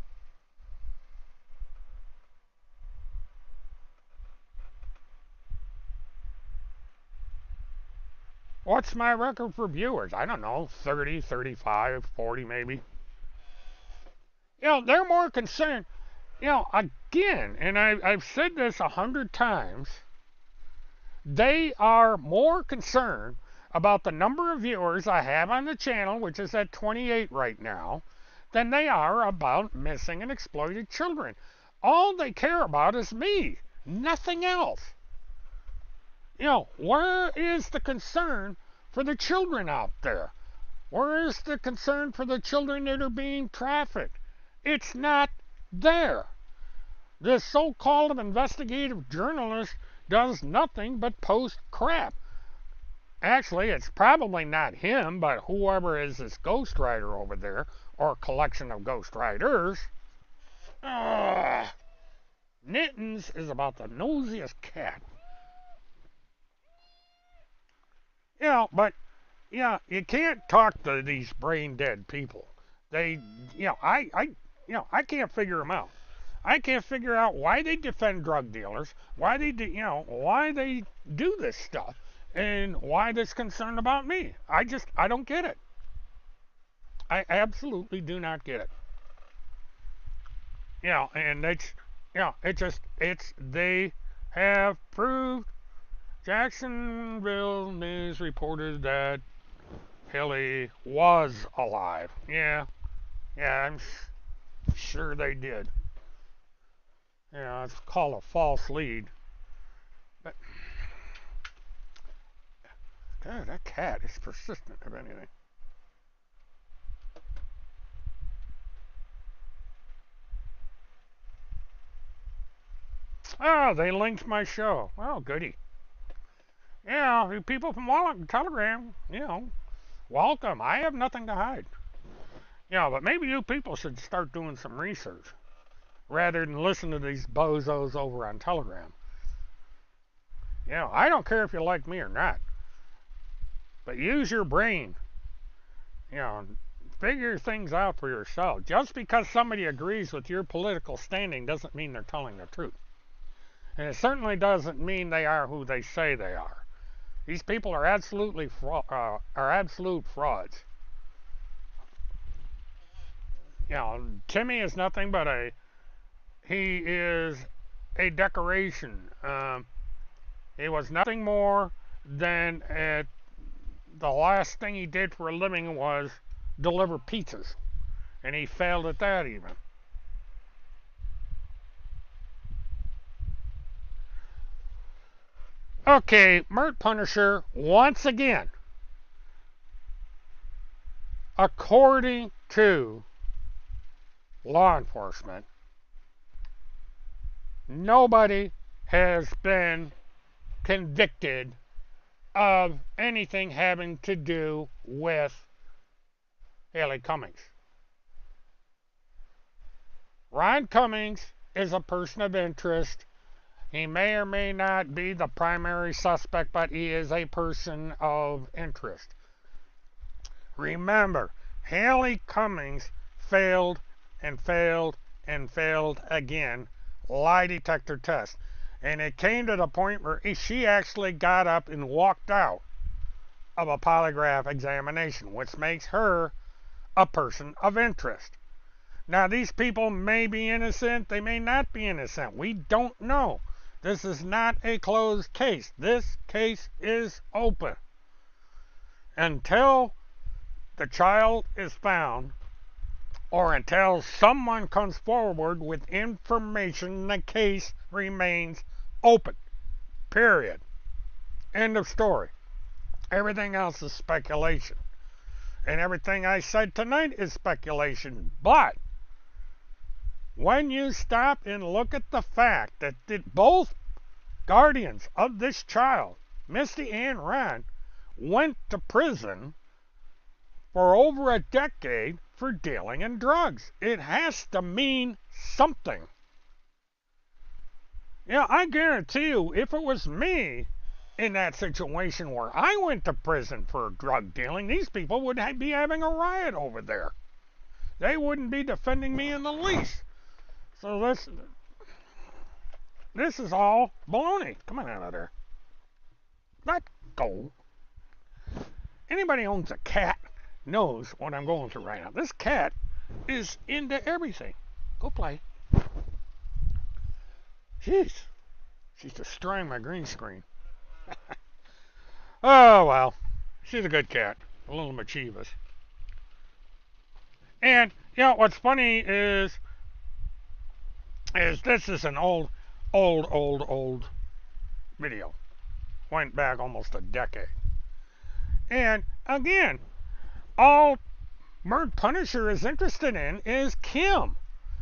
What's my record for viewers? I don't know, 30, 35, 40 maybe. You know, they're more concerned, you know, again, and I've said this 100 times, they are more concerned about the number of viewers I have on the channel, which is at 28 right now, than they are about missing and exploited children. All they care about is me, nothing else. You know, where is the concern for the children out there? Where is the concern for the children that are being trafficked? It's not there. This so-called investigative journalist does nothing but post crap. Actually, it's probably not him, but whoever is this ghostwriter over there, or collection of ghostwriters. Mittens is about the nosiest cat. You know, but yeah, you can't talk to these brain dead people. They, you know, I can't figure them out. I can't figure out why they defend drug dealers, why they do, why they do this stuff, and why they're concerned about me. I don't get it. I absolutely do not get it. You know, and they have proved. Jacksonville News reported that Haley was alive. Yeah, I'm sure they did. It's called a false lead. But, God, that cat is persistent, if anything. Oh, they linked my show. Oh, goody. Yeah, you people from Telegram, welcome. I have nothing to hide. Yeah, but maybe you people should start doing some research rather than listen to these bozos over on Telegram. I don't care if you like me or not, but use your brain. Figure things out for yourself. Just because somebody agrees with your political standing doesn't mean they're telling the truth. And it certainly doesn't mean they are who they say they are. These people are absolute frauds. Timmy is nothing but he is a decoration. He was nothing more than the last thing he did for a living was deliver pizzas. And he failed at that even. Okay, Mert Punisher, once again, according to law enforcement, nobody has been convicted of anything having to do with Haley Cummings. Ron Cummings is a person of interest. He may or may not be the primary suspect, but he is a person of interest. Remember, Haley Cummings failed and failed and failed again lie detector test. And it came to the point where she actually got up and walked out of a polygraph examination, which makes her a person of interest. Now, these people may be innocent, they may not be innocent. We don't know. This is not a closed case. This case is open. Until the child is found, or until someone comes forward with information, the case remains open. Period. End of story. Everything else is speculation. And everything I said tonight is speculation. But when you stop and look at the fact that both guardians of this child, Misty and Ron, went to prison for over a decade for dealing in drugs, it has to mean something. I guarantee you, if it was me in that situation where I went to prison for drug dealing, these people would be having a riot over there. They wouldn't be defending me in the least. So this is all baloney. Come on out of there. Let go. Anybody owns a cat knows what I'm going through right now. This cat is into everything. Go play. Jeez. She's destroying my green screen. Oh, well. She's a good cat. A little mischievous. And, what's funny is this is an old video. Went back almost a decade. And, again, all Mert Punisher is interested in is Kim.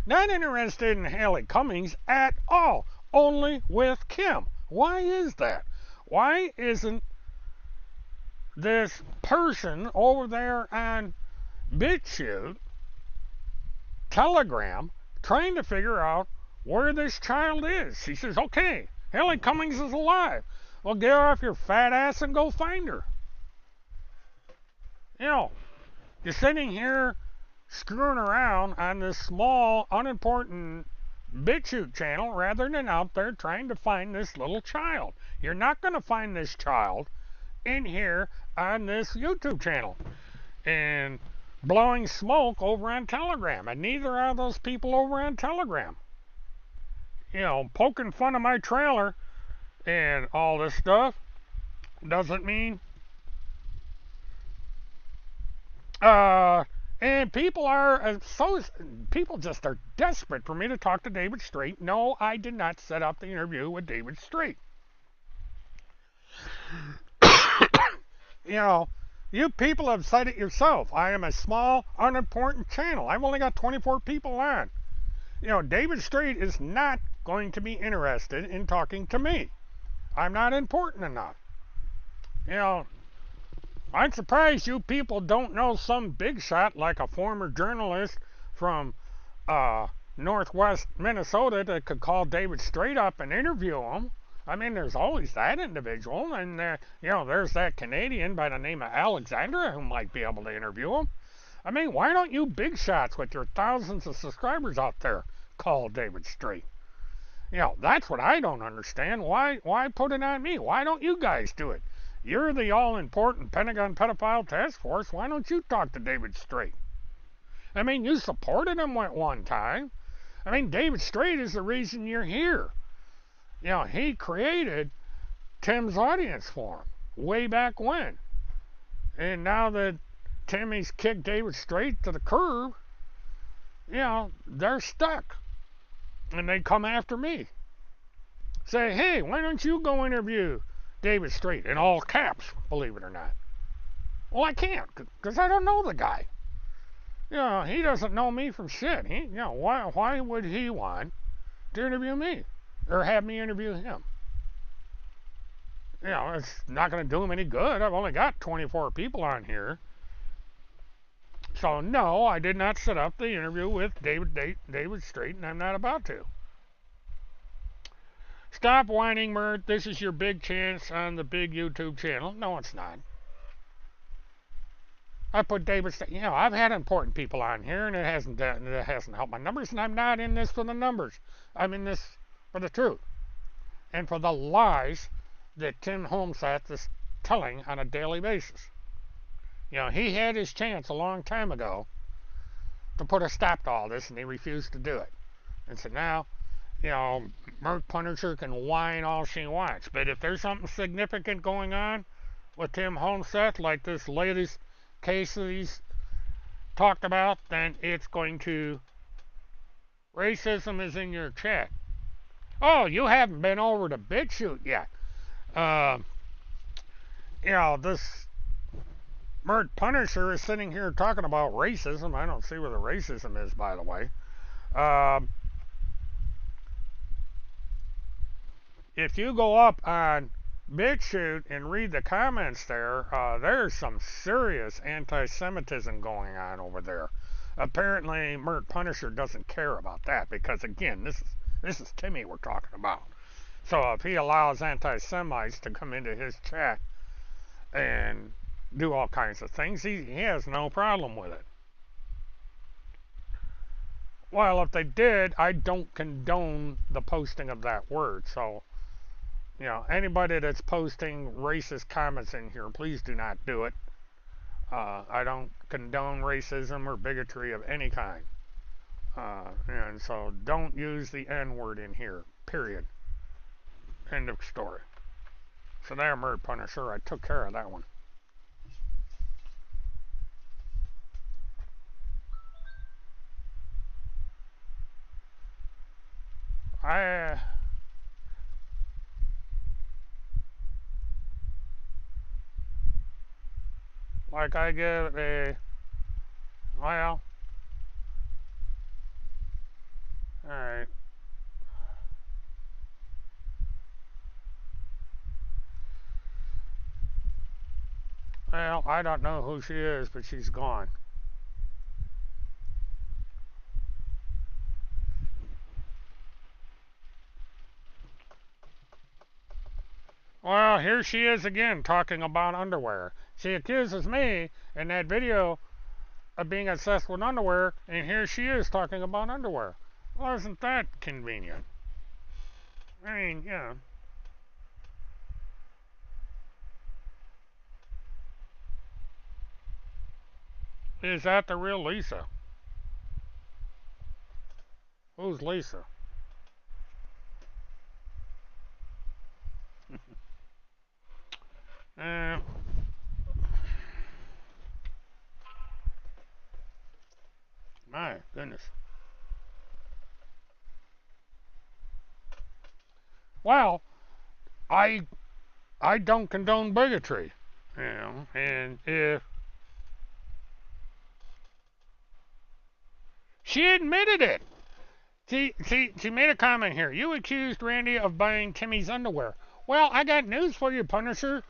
Not interested in Haley Cummings at all. Only with Kim. Why is that? Why isn't this person over there on BitChute, Telegram, trying to figure out where this child is? She says, okay, Haley Cummings is alive. Well, get off your fat ass and go find her. You're sitting here screwing around on this small, unimportant BitChute channel rather than out there trying to find this little child. You're not going to find this child in here on this YouTube channel and blowing smoke over on Telegram. And neither are those people over on Telegram. Poking fun of my trailer and all this stuff doesn't mean Uh, and people just are desperate for me to talk to David Straight. No, I did not set up the interview with David Straight. You know, you people have said it yourself. I am a small, unimportant channel. I've only got 24 people on. David Straight is not going to be interested in talking to me. I'm not important enough. You know, I'm surprised you people don't know some big shot like a former journalist from uh, Northwest Minnesota that could call David Straight up and interview him. I mean, there's always that individual, and there's that Canadian by the name of Alexandra who might be able to interview him. I mean, why don't you big shots with your thousands of subscribers out there call David Straight? That's what I don't understand. Why put it on me? Why don't you guys do it? You're the all-important Pentagon Pedophile Task Force. Why don't you talk to David Straight? I mean, you supported him at one time. I mean, David Straight is the reason you're here. He created Tim's audience for him way back when. And now that Timmy's kicked David Straight to the curb, they're stuck. And they come after me. Say, hey, why don't you go interview David Straight? In all caps, believe it or not. Well, I can't, because I don't know the guy. He doesn't know me from shit. Why would he want to interview me? Or have me interview him? It's not going to do him any good. I've only got 24 people on here. So, no, I did not set up the interview with David Straight, and I'm not about to. Stop whining, Mert. This is your big chance on the big YouTube channel. No, it's not. I put David Straight. I've had important people on here, and it hasn't helped my numbers, and I'm not in this for the numbers. I'm in this for the truth and for the lies that Tim Homseth is telling on a daily basis. He had his chance a long time ago to put a stop to all this, and he refused to do it. And so now, Mert Punisher can whine all she wants. But if there's something significant going on with Tim Homseth, like this latest case that he's talked about, then it's going to... Racism is in your chat. Oh, you haven't been over to BitChute yet. This Mert Punisher is sitting here talking about racism. I don't see where the racism is, by the way. If you go up on BitChute and read the comments there, there's some serious anti-Semitism going on over there. Apparently, Mert Punisher doesn't care about that because, again, this is Timmy we're talking about. So if he allows anti-Semites to come into his chat and do all kinds of things, he has no problem with it. Well, if they did, I don't condone the posting of that word. So, anybody that's posting racist comments in here, please do not do it. I don't condone racism or bigotry of any kind. And so don't use the N-word in here, period. End of story. So there, Mert Punisher, I took care of that one. I give a, well, alright. Well, I don't know who she is, but she's gone. Well, here she is again talking about underwear. She accuses me in that video of being obsessed with underwear, and here she is talking about underwear. Well, isn't that convenient? I mean, Is that the real Lisa? Who's Lisa? My goodness. Well, I I don't condone bigotry, and if she admitted it. She made a comment here. You accused Randy of buying Timmy's underwear. Well, I got news for you, Punisher.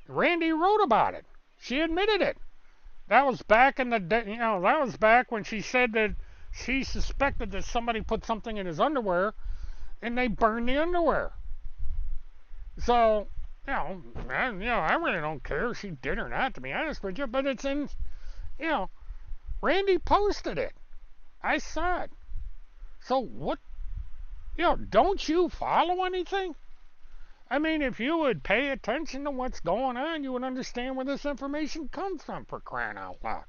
Randy wrote about it. She admitted it. That was back in the day, that was back when she said that she suspected that somebody put something in his underwear and they burned the underwear. So, I really don't care if she did or not, to be honest with you, but it's in, Randy posted it. I saw it. So what, don't you follow anything? I mean, if you would pay attention to what's going on, you would understand where this information comes from, for crying out loud.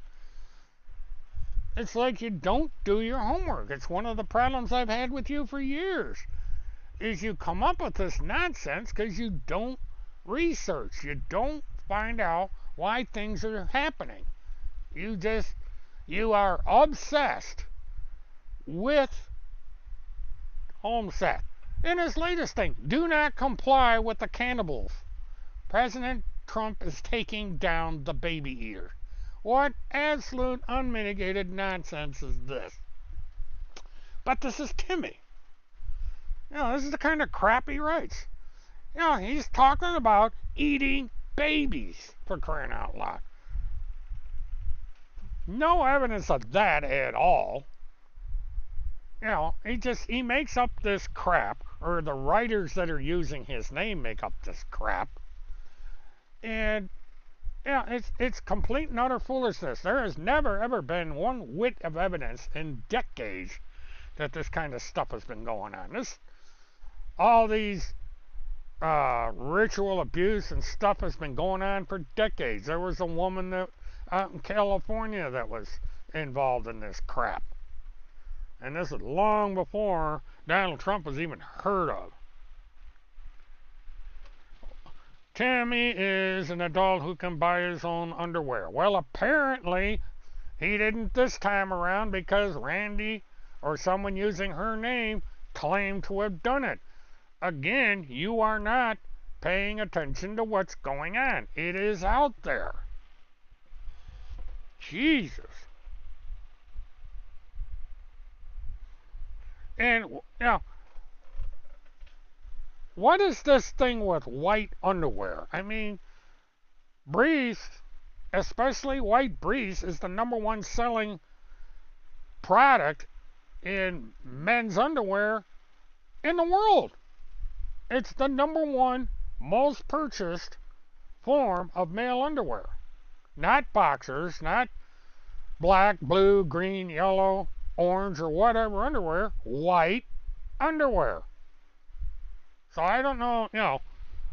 It's like you don't do your homework. It's one of the problems I've had with you for years, is you come up with this nonsense because you don't research. You don't find out why things are happening. You are obsessed with Homestead. In his latest thing, do not comply with the cannibals. President Trump is taking down the baby eater. What absolute unmitigated nonsense is this? But this is Timmy. This is the kind of crap he writes. He's talking about eating babies, for crying out loud. No evidence of that at all. He makes up this crap, or the writers that are using his name make up this crap. And it's complete and utter foolishness. There has never ever been one whit of evidence in decades that this kind of stuff has been going on. All these ritual abuse and stuff has been going on for decades. There was a woman out in California that was involved in this crap. And this is long before Donald Trump was even heard of. Timmy is an adult who can buy his own underwear. Well, apparently he didn't this time around, because Randy, or someone using her name, claimed to have done it. Again, you are not paying attention to what's going on. It is out there. Jesus. And, what is this thing with white underwear? I mean, Breeze, especially white Breeze, is the #1 selling product in men's underwear in the world. It's the #1 most purchased form of male underwear. Not boxers, not black, blue, green, yellow, orange, or whatever underwear. White underwear. So I don't know,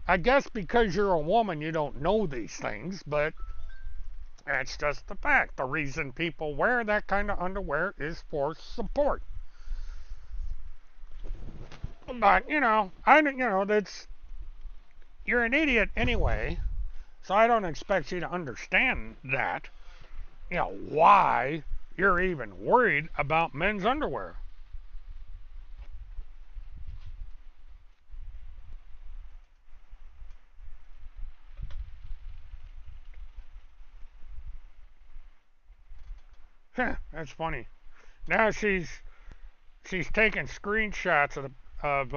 I guess because you're a woman you don't know these things, but that's just the fact. The reason people wear that kind of underwear is for support. But, that's, you're an idiot anyway, so I don't expect you to understand that, why you're even worried about men's underwear. That's funny. Now she's taking screenshots of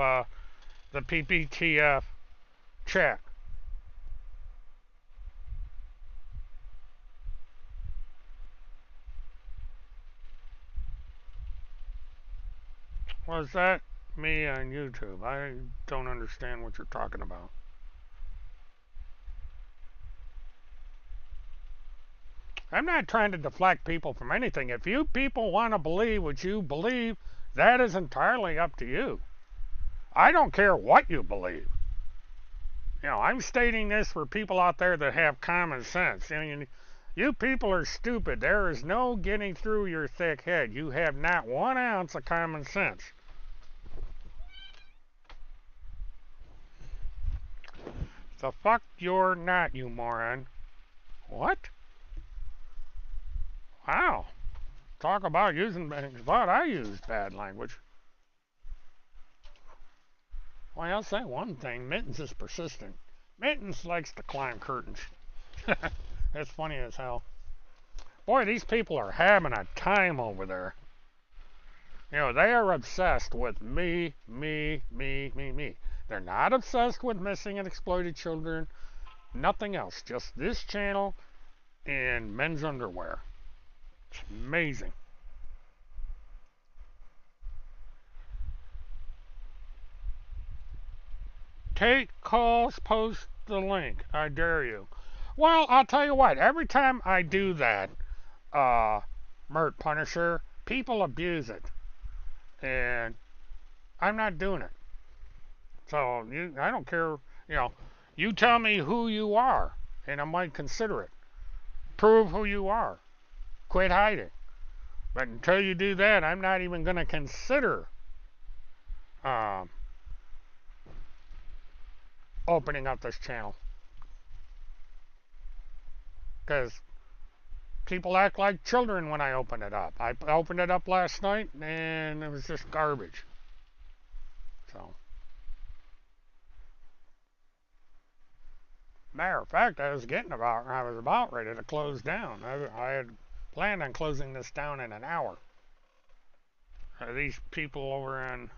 the PPTF chat. Was that me on YouTube? I don't understand what you're talking about. I'm not trying to deflect people from anything. If you people want to believe what you believe, that is entirely up to you. I don't care what you believe. I'm stating this for people out there that have common sense. You people are stupid. There is no getting through your thick head. You have not 1 ounce of common sense. The fuck you're not, you moron. What? Wow. Talk about using, thought I used bad language. Well, I'll say one thing, Mittens is persistent. Mittens likes to climb curtains. That's funny as hell. Boy, these people are having a time over there. You know, they are obsessed with me, me, me, me, me. They're not obsessed with missing and exploited children. Nothing else. Just this channel and men's underwear. It's amazing. Take calls, post the link. I dare you. Well, I'll tell you what. Every time I do that, Mert Punisher, people abuse it. And I'm not doing it. So I don't care. You know, you tell me who you are, and I might consider it. Prove who you are. Quit hiding. But until you do that, I'm not even going to consider opening up this channel. Because people act like children when I open it up. I opened it up last night, and it was just garbage. So, matter of fact, I was about ready to close down. I had planned on closing this down in an hour. These people over in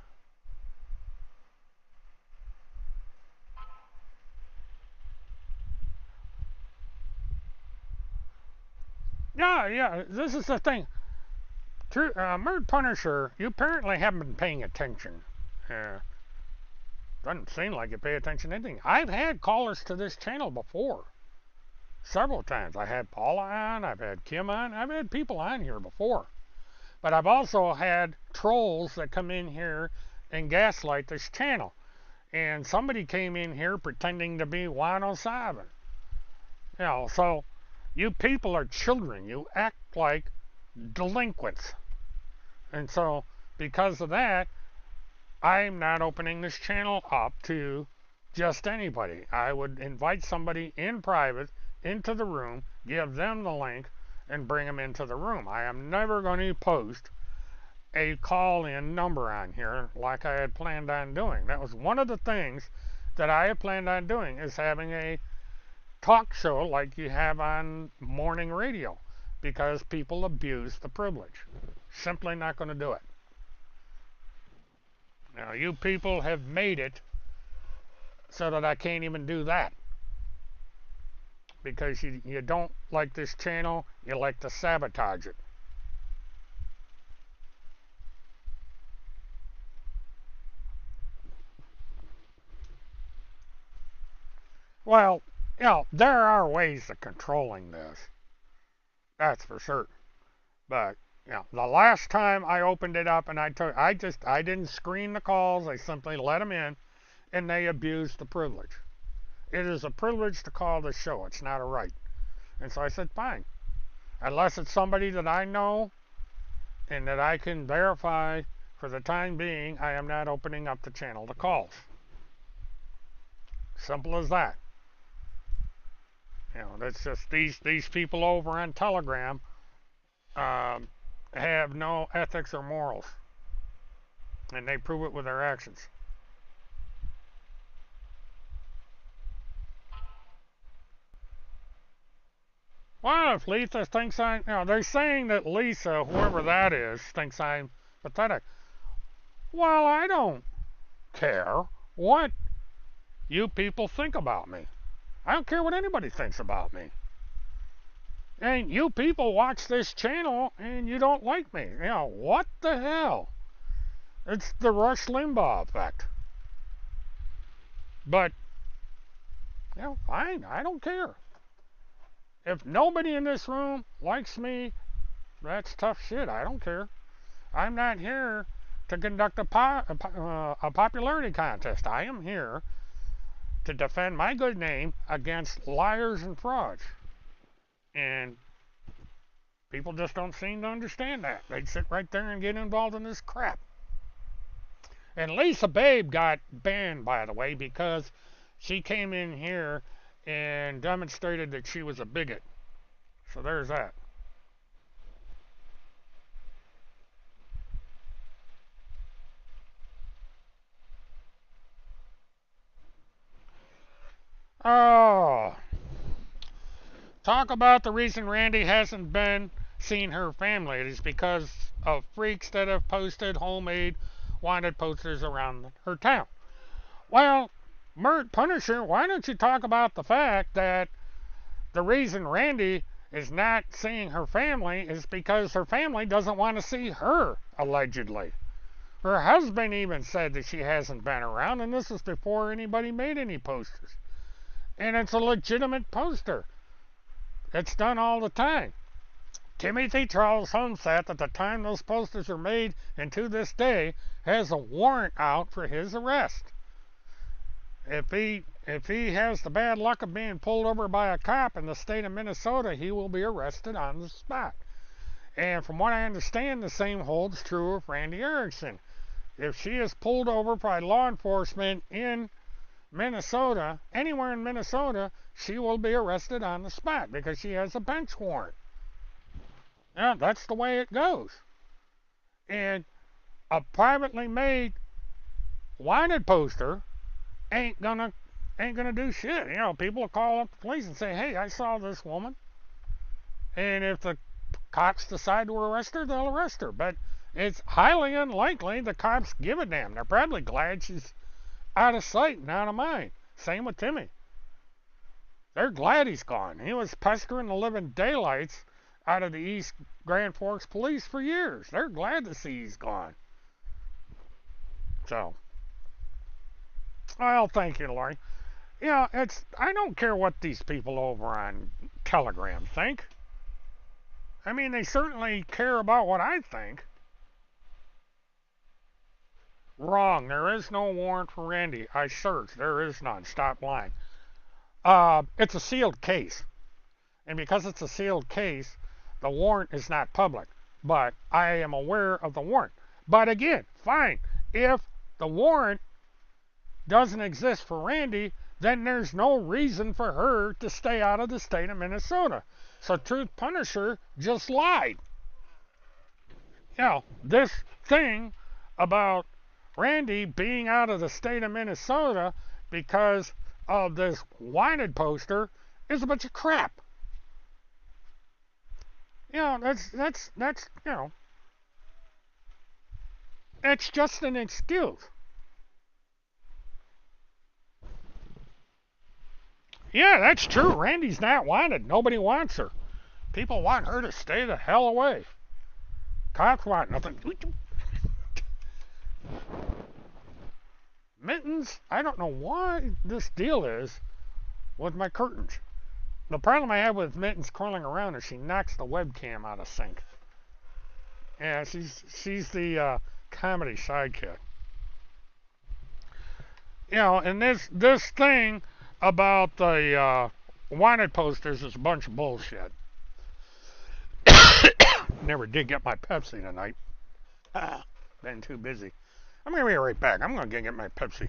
yeah, this is the thing. Mert Punisher, you apparently haven't been paying attention. Doesn't seem like you pay attention to anything. I've had callers to this channel before. Several times. I had Paula on, I've had Kim on, I've had people on here before. But I've also had trolls that come in here and gaslight this channel. And somebody came in here pretending to be 107. You know, so you people are children. You act like delinquents. And so, because of that, I'm not opening this channel up to just anybody. I would invite somebody in private into the room, give them the link, and bring them into the room. I am never going to post a call-in number on here like I had planned on doing. That was one of the things that I had planned on doing, is having a talk show like you have on morning radio, because people abuse the privilege. Simply not going to do it. Now, you people have made it so that I can't even do that. Because you don't like this channel, you like to sabotage it. Well, you know, there are ways of controlling this. That's for certain. But, you know, the last time I opened it up and I didn't screen the calls, I simply let them in, and they abused the privilege. It is a privilege to call the show. It's not a right. And so I said, fine. Unless it's somebody that I know and that I can verify, for the time being, I am not opening up the channel to calls. Simple as that. You know, that's just these people over on Telegram have no ethics or morals. And they prove it with their actions. Well, if Lisa thinks I'm, you know, they're saying that Lisa, whoever that is, thinks I'm pathetic. Well, I don't care what you people think about me. I don't care what anybody thinks about me. And you people watch this channel and you don't like me. You know, what the hell? It's the Rush Limbaugh effect. But, you know, fine, I don't care. If nobody in this room likes me, that's tough shit. I don't care. I'm not here to conduct a popularity contest. I am here to defend my good name against liars and frauds. And people just don't seem to understand that. They sit right there and get involved in this crap. And Lisa Babe got banned, by the way, because she came in here and demonstrated that she was a bigot. So there's that. Oh, talk about the reason Randy hasn't been seeing her family. It is because of freaks that have posted homemade wanted posters around her town. Well, Mert Punisher, why don't you talk about the fact that the reason Randy is not seeing her family is because her family doesn't want to see her, allegedly. Her husband even said that she hasn't been around, and this is before anybody made any posters. And it's a legitimate poster. It's done all the time. Timothy Charles Homseth, at the time those posters are made and to this day, has a warrant out for his arrest. If he has the bad luck of being pulled over by a cop in the state of Minnesota, he will be arrested on the spot. And from what I understand, the same holds true of Randy Erickson. If she is pulled over by law enforcement in Minnesota, anywhere in Minnesota, she will be arrested on the spot because she has a bench warrant. Yeah, that's the way it goes. And a privately made wanted poster ain't gonna do shit. You know, people will call up the police and say, "Hey, I saw this woman," and if the cops decide to arrest her, they'll arrest her. But it's highly unlikely the cops give a damn. They're probably glad she's out of sight and out of mind. Same with Timmy. They're glad he's gone. He was pestering the living daylights out of the East Grand Forks police for years. They're glad to see he's gone. So, well, thank you, Lori. Yeah, I don't care what these people over on Telegram think. I mean, they certainly care about what I think. Wrong. There is no warrant for Randy. I searched. There is none. Stop lying. It's a sealed case. And because it's a sealed case, the warrant is not public. But I am aware of the warrant. But again, fine. If the warrant doesn't exist for Randy, then there's no reason for her to stay out of the state of Minnesota. So Truth Punisher just lied. You know, this thing about Randy being out of the state of Minnesota because of this wanted poster is a bunch of crap. You know, that's you know, it's just an excuse. Yeah, that's true. Randy's not wanted. Nobody wants her. People want her to stay the hell away. Cops want nothing. Mittens, I don't know why this deal is with my curtains. The problem I have with Mittens crawling around is she knocks the webcam out of sync. Yeah, she's the comedy sidekick. You know, and this thing about the wanted posters is a bunch of bullshit. Never did get my Pepsi tonight. Been too busy. I'm gonna be right back. I'm gonna get my Pepsi.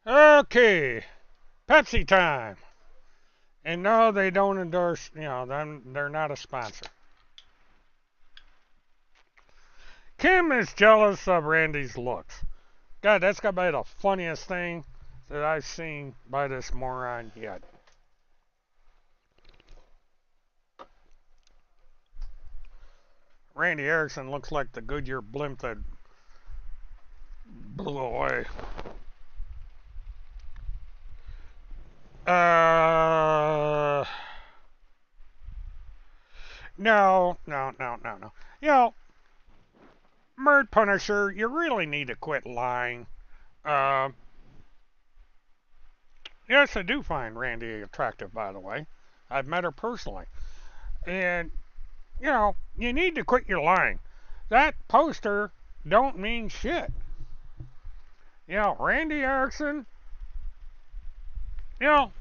Okay, Pepsi time. And no, they don't endorse. You know, they're not a sponsor. Kim is jealous of Randy's looks. God, that's got to be the funniest thing that I've seen by this moron yet. Randy Erickson looks like the Goodyear blimp that blew away. No. You know, Mert Punisher, you really need to quit lying. Uh, yes, I do find Randy attractive, by the way. I've met her personally. And, you need to quit your lying. That poster don't mean shit. Randy Erickson, you know,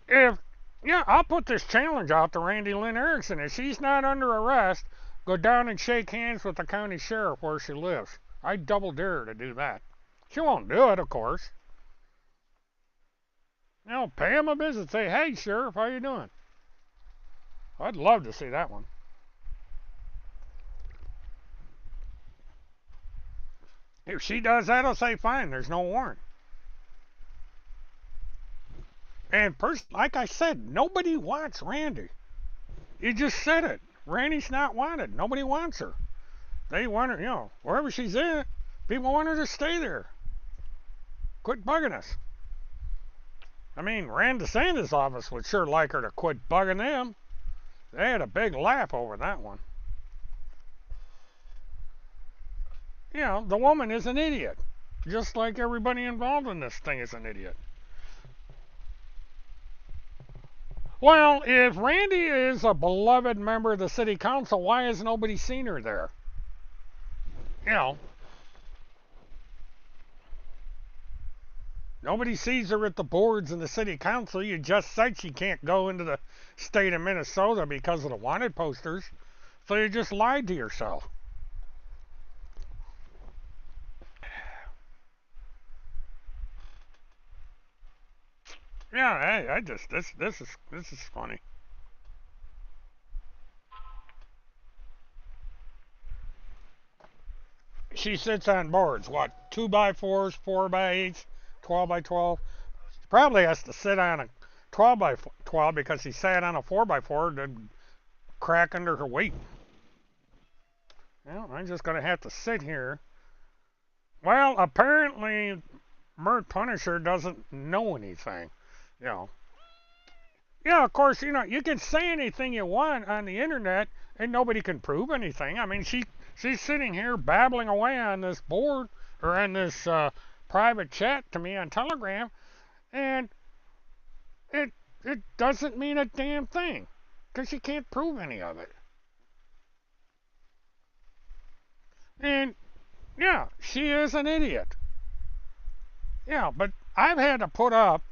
if, I'll put this challenge out to Randy Lynn Erickson. If she's not under arrest, go down and shake hands with the county sheriff where she lives. I double dare her to do that. She won't do it, of course. Pay him a visit. Say, hey, sheriff, how you doing? I'd love to see that one. If she does that, I'll say, fine, there's no warrant. And like I said, nobody wants Randy. You just said it. Randy's not wanted. Nobody wants her. They want her, wherever she's in, people want her to stay there. Quit bugging us. I mean, Rand DeSantis' office would sure like her to quit bugging them. They had a big laugh over that one. The woman is an idiot. Just like everybody involved in this thing is an idiot. Well, if Randy is a beloved member of the city council, why has nobody seen her there? Nobody sees her at the boards in the city council. You just said she can't go into the state of Minnesota because of the wanted posters. So you just lied to yourself. Yeah, this is funny. She sits on boards, what, 2x4s, 4x8s, 12x12. She probably has to sit on a 12x12 because she sat on a 4x4 to crack under her weight. Well, I'm just going to have to sit here. Well, apparently, Mert Punisher doesn't know anything. Yeah, of course, you can say anything you want on the internet and nobody can prove anything. I mean, she's sitting here babbling away on this board or on this private chat to me on Telegram, and it doesn't mean a damn thing because she can't prove any of it. And yeah, she is an idiot. Yeah, but I've had to put up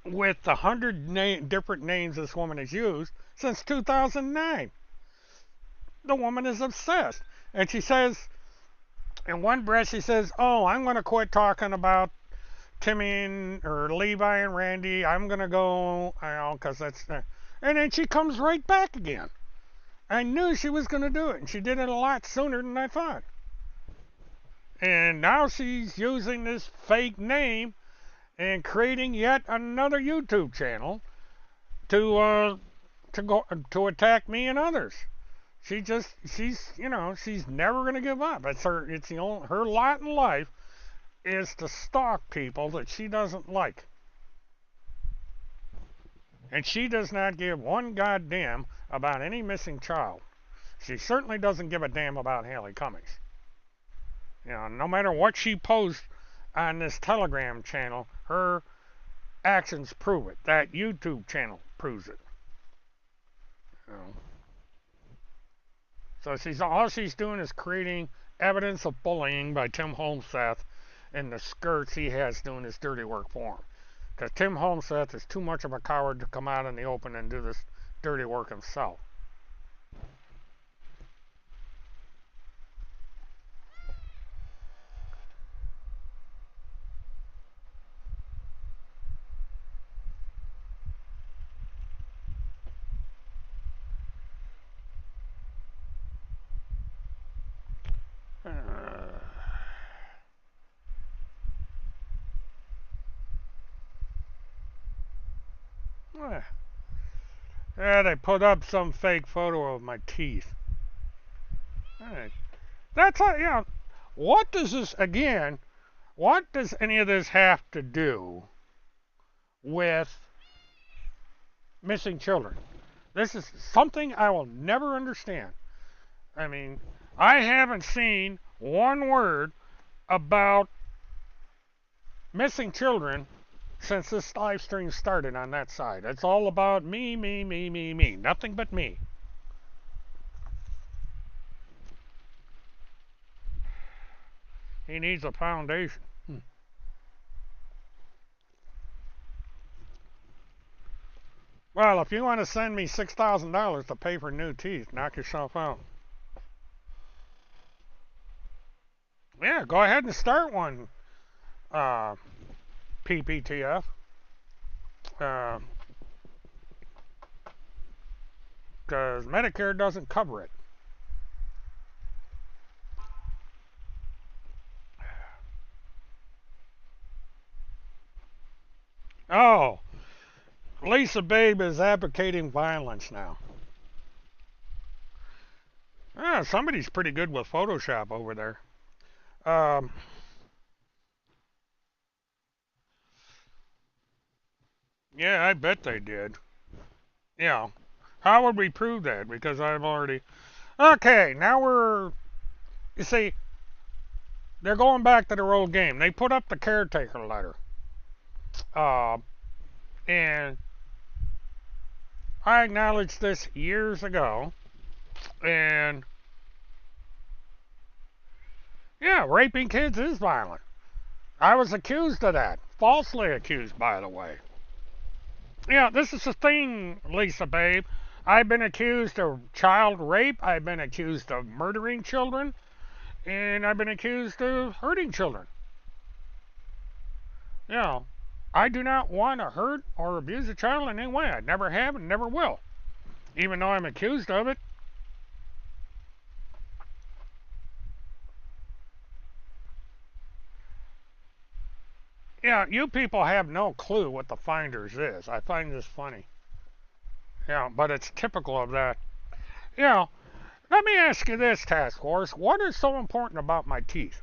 with 100 different names this woman has used since 2009. The woman is obsessed. And she says, in one breath, she says, oh, I'm going to quit talking about Timmy or Levi and Randy. I'm going to go, because that's... And then she comes right back again. I knew she was going to do it, and she did it a lot sooner than I thought. And now she's using this fake name and creating yet another YouTube channel to attack me and others. She's never gonna give up. Her lot in life is to stalk people that she doesn't like. And she does not give one goddamn about any missing child. She certainly doesn't give a damn about Haley Cummings. No matter what she posts on this Telegram channel, her actions prove it. That YouTube channel proves it. So all she's doing is creating evidence of bullying by Tim Holmseth and the skirts he has doing his dirty work for him. Because Tim Holmseth is too much of a coward to come out in the open and do this dirty work himself. Yeah, they put up some fake photo of my teeth. That's how, what does any of this have to do with missing children. This is something I will never understand. I mean, I haven't seen one word about missing children since this live stream started on that side. It's all about me, me, me, me, me. Nothing but me. He needs a foundation. Well, if you want to send me $6,000 to pay for new teeth, knock yourself out. Yeah, go ahead and start one, PPTF. Because Medicare doesn't cover it. Oh, Lisa Babe is advocating violence now. Somebody's pretty good with Photoshop over there. Yeah, I bet they did. Yeah. How would we prove that? Because I've already... Okay, now we're... You see, they're going back to their old game. They put up the caretaker letter. And I acknowledged this years ago. And... Yeah, raping kids is violent. I was accused of that. Falsely accused, by the way. Yeah, this is the thing, Lisa Babe. I've been accused of child rape. I've been accused of murdering children. And I've been accused of hurting children. You know, I do not want to hurt or abuse a child in any way. I never have and never will. Even though I'm accused of it. Yeah, you people have no clue what the Finders is. I find this funny. Yeah, but it's typical of that. You know, let me ask you this, Task Force. What is so important about my teeth?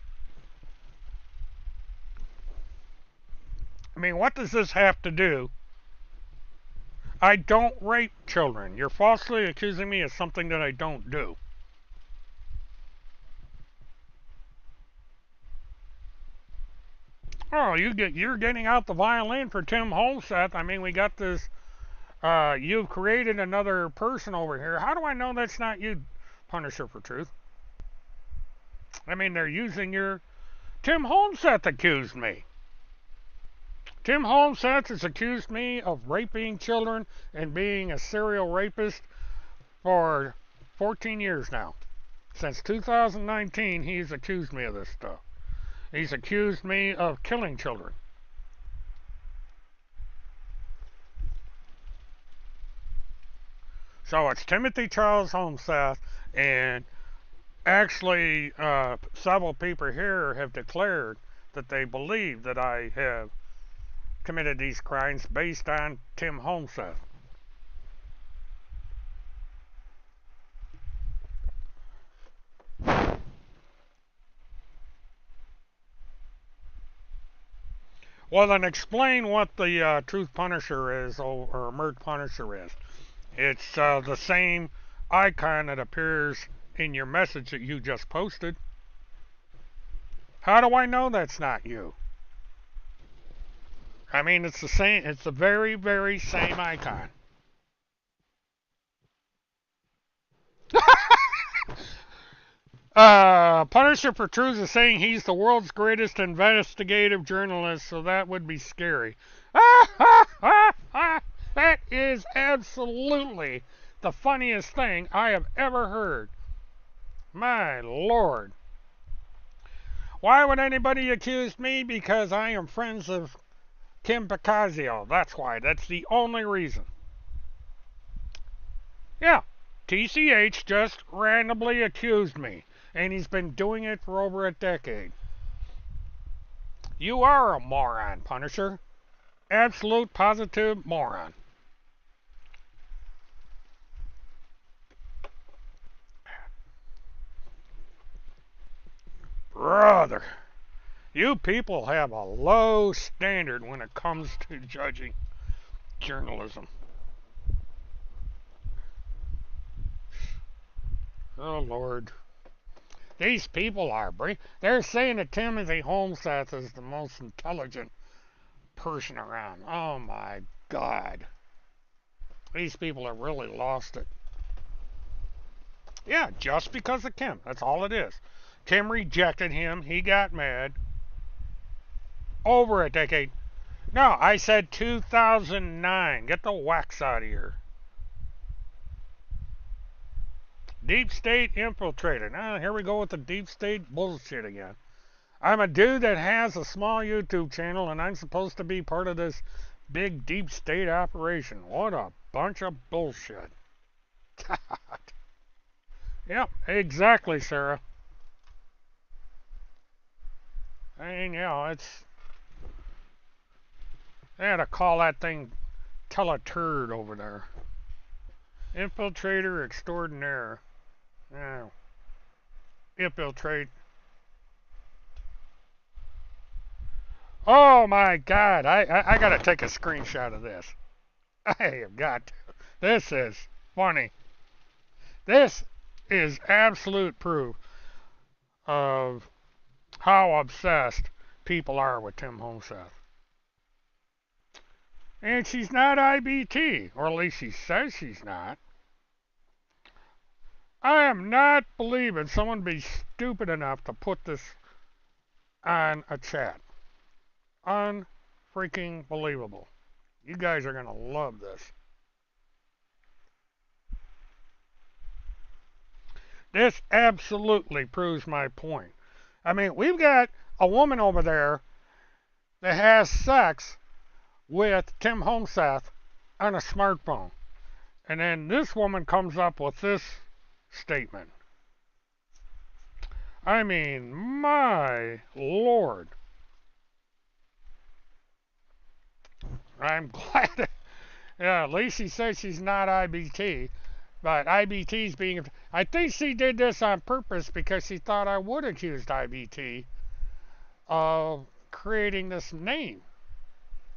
I mean, what does this have to do? I don't rape children. You're falsely accusing me of something that I don't do. Oh, you're getting out the violin for Tim Holmseth. I mean, we got this. You've created another person over here. How do I know that's not you, Punisher for Truth? I mean, they're using your... Tim Holmseth accused me. Tim Holmseth has accused me of raping children and being a serial rapist for 14 years now. Since 2019, he's accused me of this stuff. He's accused me of killing children. So it's Timothy Charles Holmseth, and actually several people here have declared that they believe that I have committed these crimes based on Tim Holmseth. Well, then explain what the Truth Punisher is, or Mert Punisher is. It's the same icon that appears in your message that you just posted. How do I know that's not you? I mean, it's the same. It's the very, very same icon. Punisher for Truth is saying he's the world's greatest investigative journalist, so that would be scary. That is absolutely the funniest thing I have ever heard. My Lord. Why would anybody accuse me? Because I am friends of Kim Picazio. That's why. That's the only reason. Yeah, TCH just randomly accused me. And he's been doing it for over a decade. You are a moron, Punisher. Absolute, positive moron. Brother, you people have a low standard when it comes to judging. Journalism. Oh, Lord. These people are. They're saying that Timothy Holmseth is the most intelligent person around. Oh, my God. These people have really lost it. Yeah, just because of Kim. That's all it is. Kim rejected him. He got mad. Over a decade. No, I said 2009. Get the wax out of here. Deep state infiltrated. Here we go with the deep state bullshit again. I'm a dude that has a small YouTube channel and I'm supposed to be part of this big deep state operation. What a bunch of bullshit. Yep, exactly, Sarah. I mean, it's... They had to call that thing Teleturd over there. Infiltrator extraordinaire. Yeah. Infiltrate. Oh my God! I gotta take a screenshot of this. I have got to. This is funny. This is absolute proof of how obsessed people are with Tim Homeseth. And she's not IBT, or at least she says she's not. I am not believing someone be stupid enough to put this on a chat. Unfreaking believable. You guys are going to love this. This absolutely proves my point. I mean, we've got a woman over there that has sex with Tim Homeseth on a smartphone. And then this woman comes up with this statement. I mean, my Lord. I'm glad. Yeah, at least she says she's not IBT. But IBT's being... I think she did this on purpose because she thought I would accuse IBT of creating this name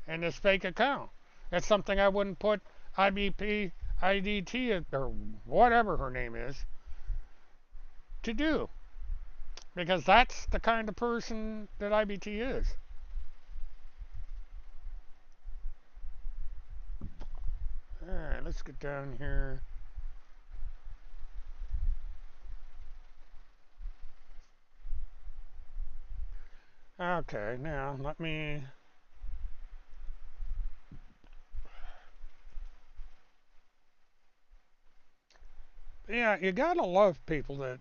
and this fake account. That's something I wouldn't put IDT, or whatever her name is, to do. Because that's the kind of person that IBT is. Alright, let's get down here. Okay, now let me... Yeah, you gotta love people that...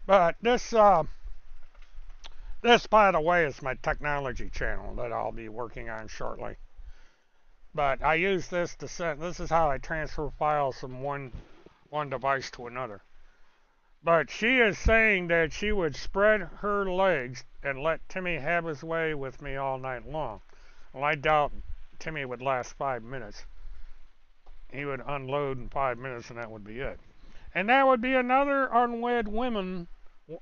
But this, by the way, is my technology channel that I'll be working on shortly. But I use this to send... This is how I transfer files from one device to another. But she is saying that she would spread her legs and let Timmy have his way with me all night long. Well, I doubt Timmy would last 5 minutes. He would unload in 5 minutes and that would be it. And that would be another unwed woman.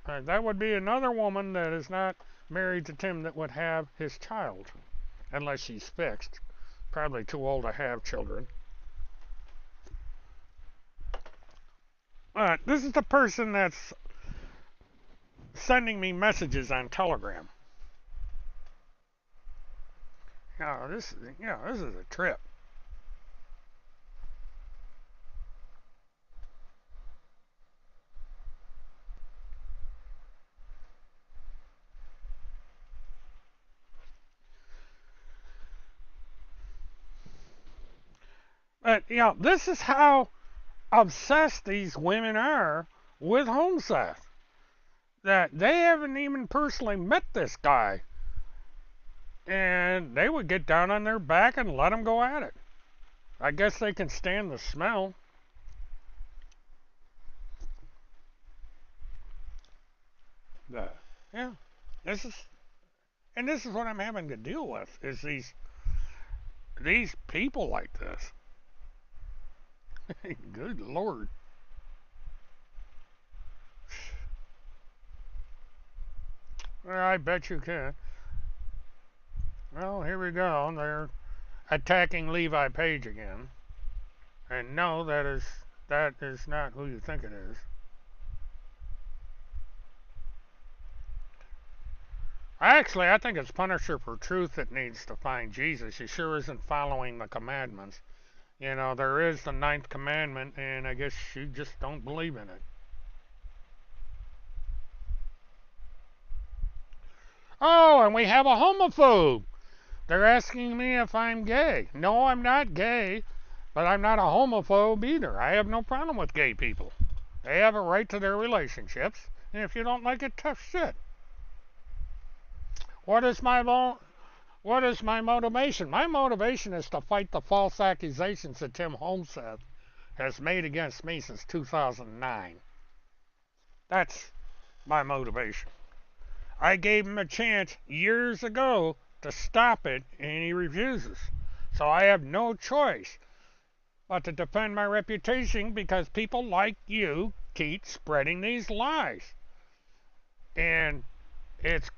That would be another woman that is not married to Tim that would have his child. Unless she's fixed. Probably too old to have children. This is the person that's sending me messages on Telegram. This is a trip. But, this is how obsessed these women are with Homeseth. That they haven't even personally met this guy. And they would get down on their back and let him go at it. I guess they can stand the smell. Yeah. This is what I'm having to deal with, is these people like this. Good Lord. Well, I bet you can. Well, here we go. They're attacking Levi Page again. And no, that is not who you think it is. Actually, I think it's Punisher for Truth that needs to find Jesus. He sure isn't following the commandments. You know, there is the ninth commandment, and I guess you just don't believe in it. Oh, and we have a homophobe. They're asking me if I'm gay. No, I'm not gay, but I'm not a homophobe either. I have no problem with gay people. They have a right to their relationships, and if you don't like it, tough shit. What is my what is my motivation? My motivation is to fight the false accusations that Tim Homestead has made against me since 2009. That's my motivation. I gave him a chance years ago to stop it, and he refuses. So I have no choice but to defend my reputation because people like you keep spreading these lies. And it's,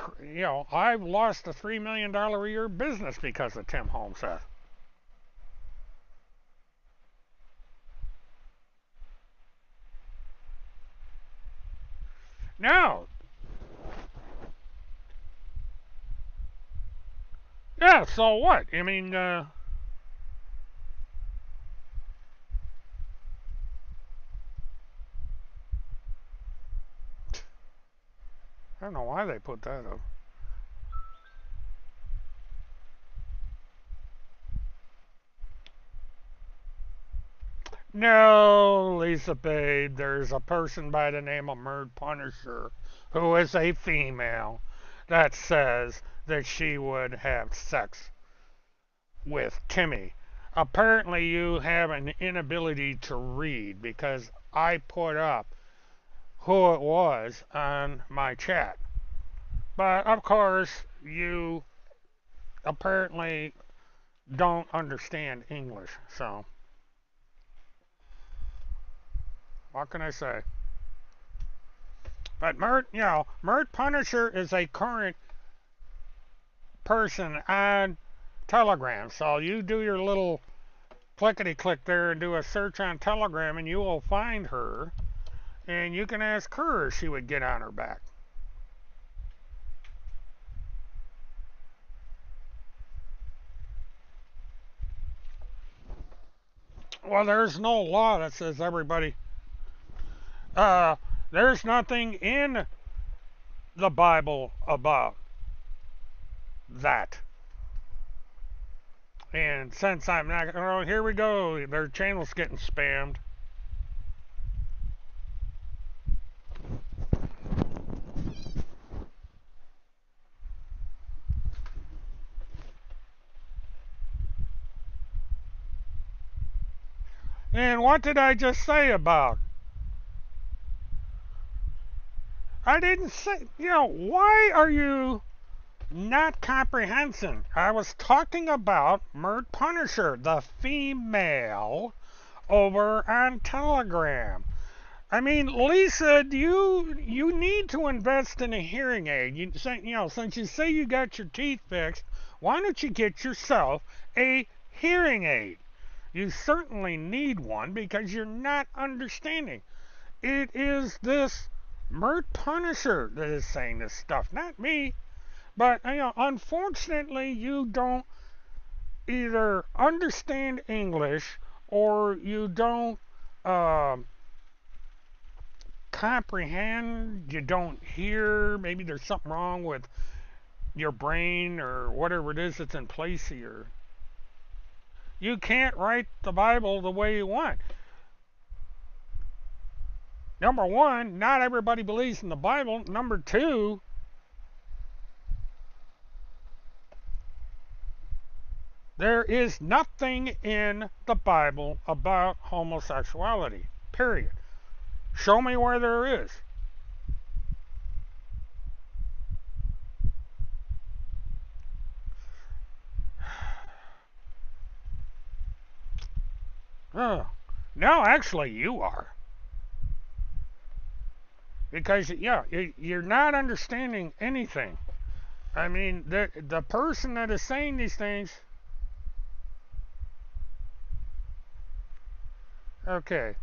I've lost a $3 million a year business because of Tim Homestead. No. Yeah, so what? I mean, I don't know why they put that up. No, Lisa Babe, there's a person by the name of Murd Punisher who is a female that says that she would have sex with Timmy. Apparently, you have an inability to read because I put up who it was on my chat. But of course, you apparently don't understand English, so what can I say? But Mert Punisher is a current person on Telegram. So you do your little clickety click there and do a search on Telegram, and you will find her. And you can ask her if she would get on her back. Well, there's no law that says everybody. Uh, there's nothing in the Bible about that. And since I'm not, oh, here we go. Their channel's getting spammed. And what did I just say about? I didn't say, why are you not comprehending? I was talking about Mert Punisher, the female over on Telegram. I mean, Lisa, you need to invest in a hearing aid. Since you say you got your teeth fixed, why don't you get yourself a hearing aid? You certainly need one because you're not understanding. It is this Mert Punisher that is saying this stuff, not me. But unfortunately, you don't either understand English or you don't comprehend. You don't hear. Maybe there's something wrong with your brain or whatever it is that's in place here. You can't write the Bible the way you want. Number one, not everybody believes in the Bible. Number two, there is nothing in the Bible about homosexuality. Period. Show me where there is. Oh, No, actually, you are. Because, yeah, you're not understanding anything. I mean, the person that is saying these things. Okay.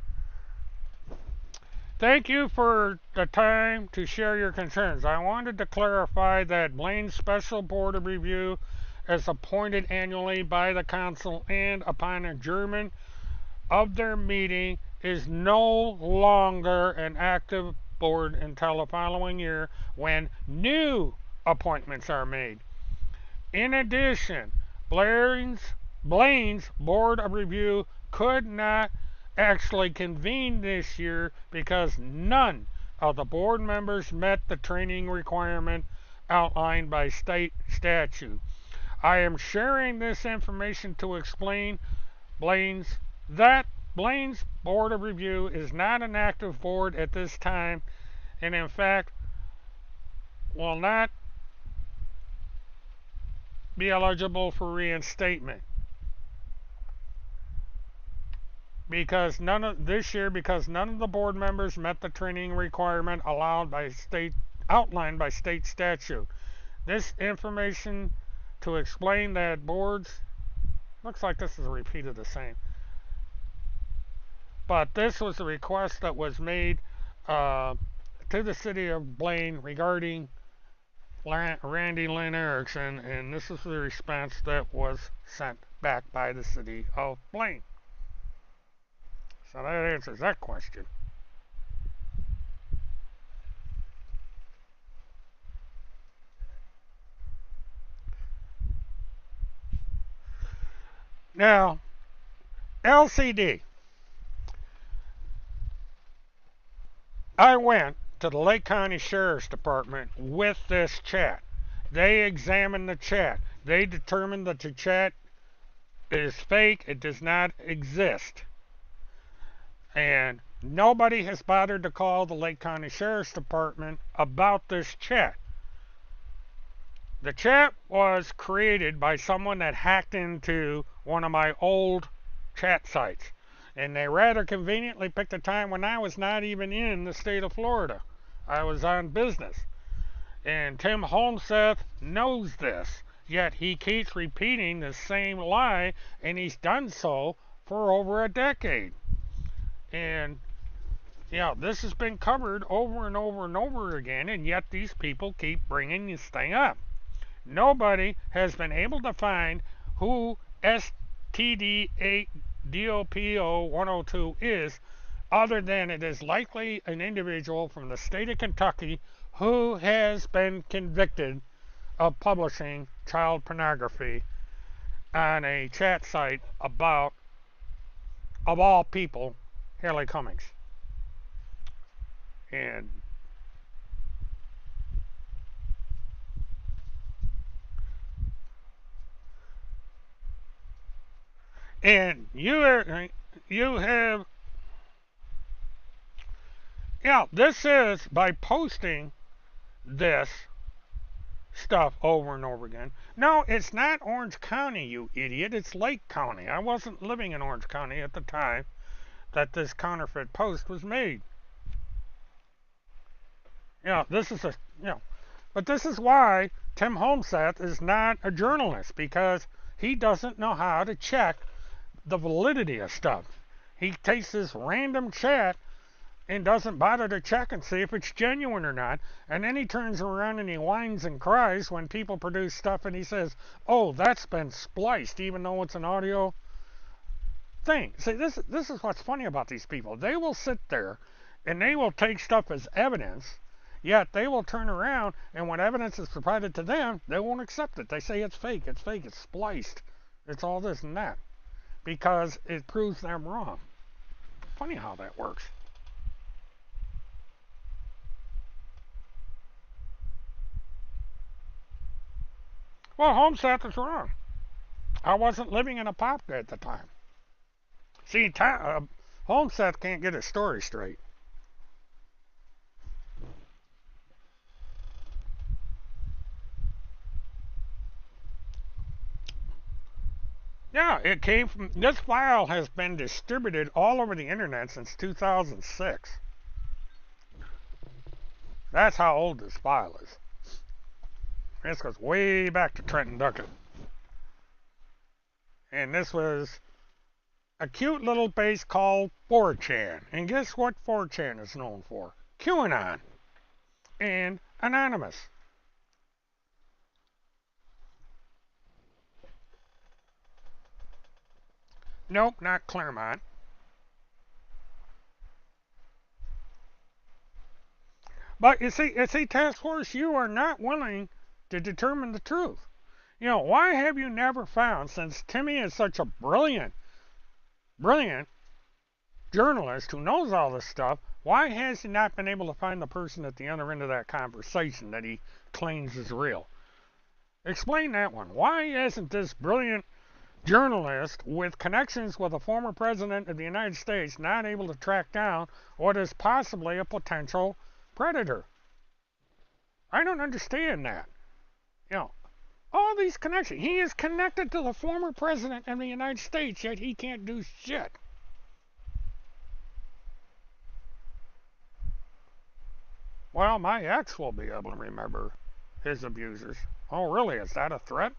Thank you for the time to share your concerns. I wanted to clarify that Blaine's Special Board of Review is appointed annually by the Council and upon adjournment of their meeting is no longer an active board until the following year when new appointments are made. In addition, Blaine's Board of Review could not actually convene this year because none of the board members met the training requirement outlined by state statute. I am sharing this information to explain Blaine's that Blaine's Board of Review is not an active board at this time and in fact will not be eligible for reinstatement because none of the board members met the training requirement outlined by state statute. This information to explain that boards looks like this is a repeat of the same. But this was a request that was made to the city of Blaine regarding Randy Lynn Erickson, and this is the response that was sent back by the city of Blaine. So that answers that question. Now, LCD. I went to the Lake County Sheriff's Department with this chat. They examined the chat. They determined that the chat is fake. It does not exist. And nobody has bothered to call the Lake County Sheriff's Department about this chat. The chat was created by someone that hacked into one of my old chat sites. And they rather conveniently picked a time when I was not even in the state of Florida. I was on business. And Tim Holmseth knows this, yet he keeps repeating the same lie, and he's done so for over a decade. And, yeah, this has been covered over and over and over again, and yet these people keep bringing this thing up. Nobody has been able to find who STD8DOPO 102 is, other than it is likely an individual from the state of Kentucky who has been convicted of publishing child pornography on a chat site about, of all people, Haley Cummings. And you have, yeah, this is by posting this stuff over and over again. No, it's not Orange County, you idiot. It's Lake County. I wasn't living in Orange County at the time that this counterfeit post was made. Yeah, this is but this is why Tim Holmseth is not a journalist, because he doesn't know how to check the validity of stuff. He takes this random chat and doesn't bother to check and see if it's genuine or not. And then he turns around and he whines and cries when people produce stuff and he says, oh, that's been spliced, even though it's an audio thing. See, this is what's funny about these people. They will sit there and they will take stuff as evidence, yet they will turn around and when evidence is provided to them, they won't accept it. They say it's fake, it's spliced, it's all this and that, because it proves them wrong. Funny how that works. Well, Homestead is wrong. I wasn't living in a pop at the time. See, Homestead can't get his story straight. Yeah, it came from. This file has been distributed all over the internet since 2006. That's how old this file is. This goes way back to Trenton Duckett. And this was a cute little base called 4chan. And guess what 4chan is known for? QAnon and Anonymous. Nope, not Claremont. But you see, Task Force, you are not willing to determine the truth. You know, why have you never found, since Timmy is such a brilliant journalist who knows all this stuff, why has he not been able to find the person at the other end of that conversation that he claims is real? Explain that one. Why isn't this brilliant journalist with connections with a former president of the United States not able to track down what is possibly a potential predator? I don't understand that. You know, all these connections. He is connected to the former president of the United States, yet he can't do shit. Well, my ex will be able to remember his abusers. Oh, really? Is that a threat?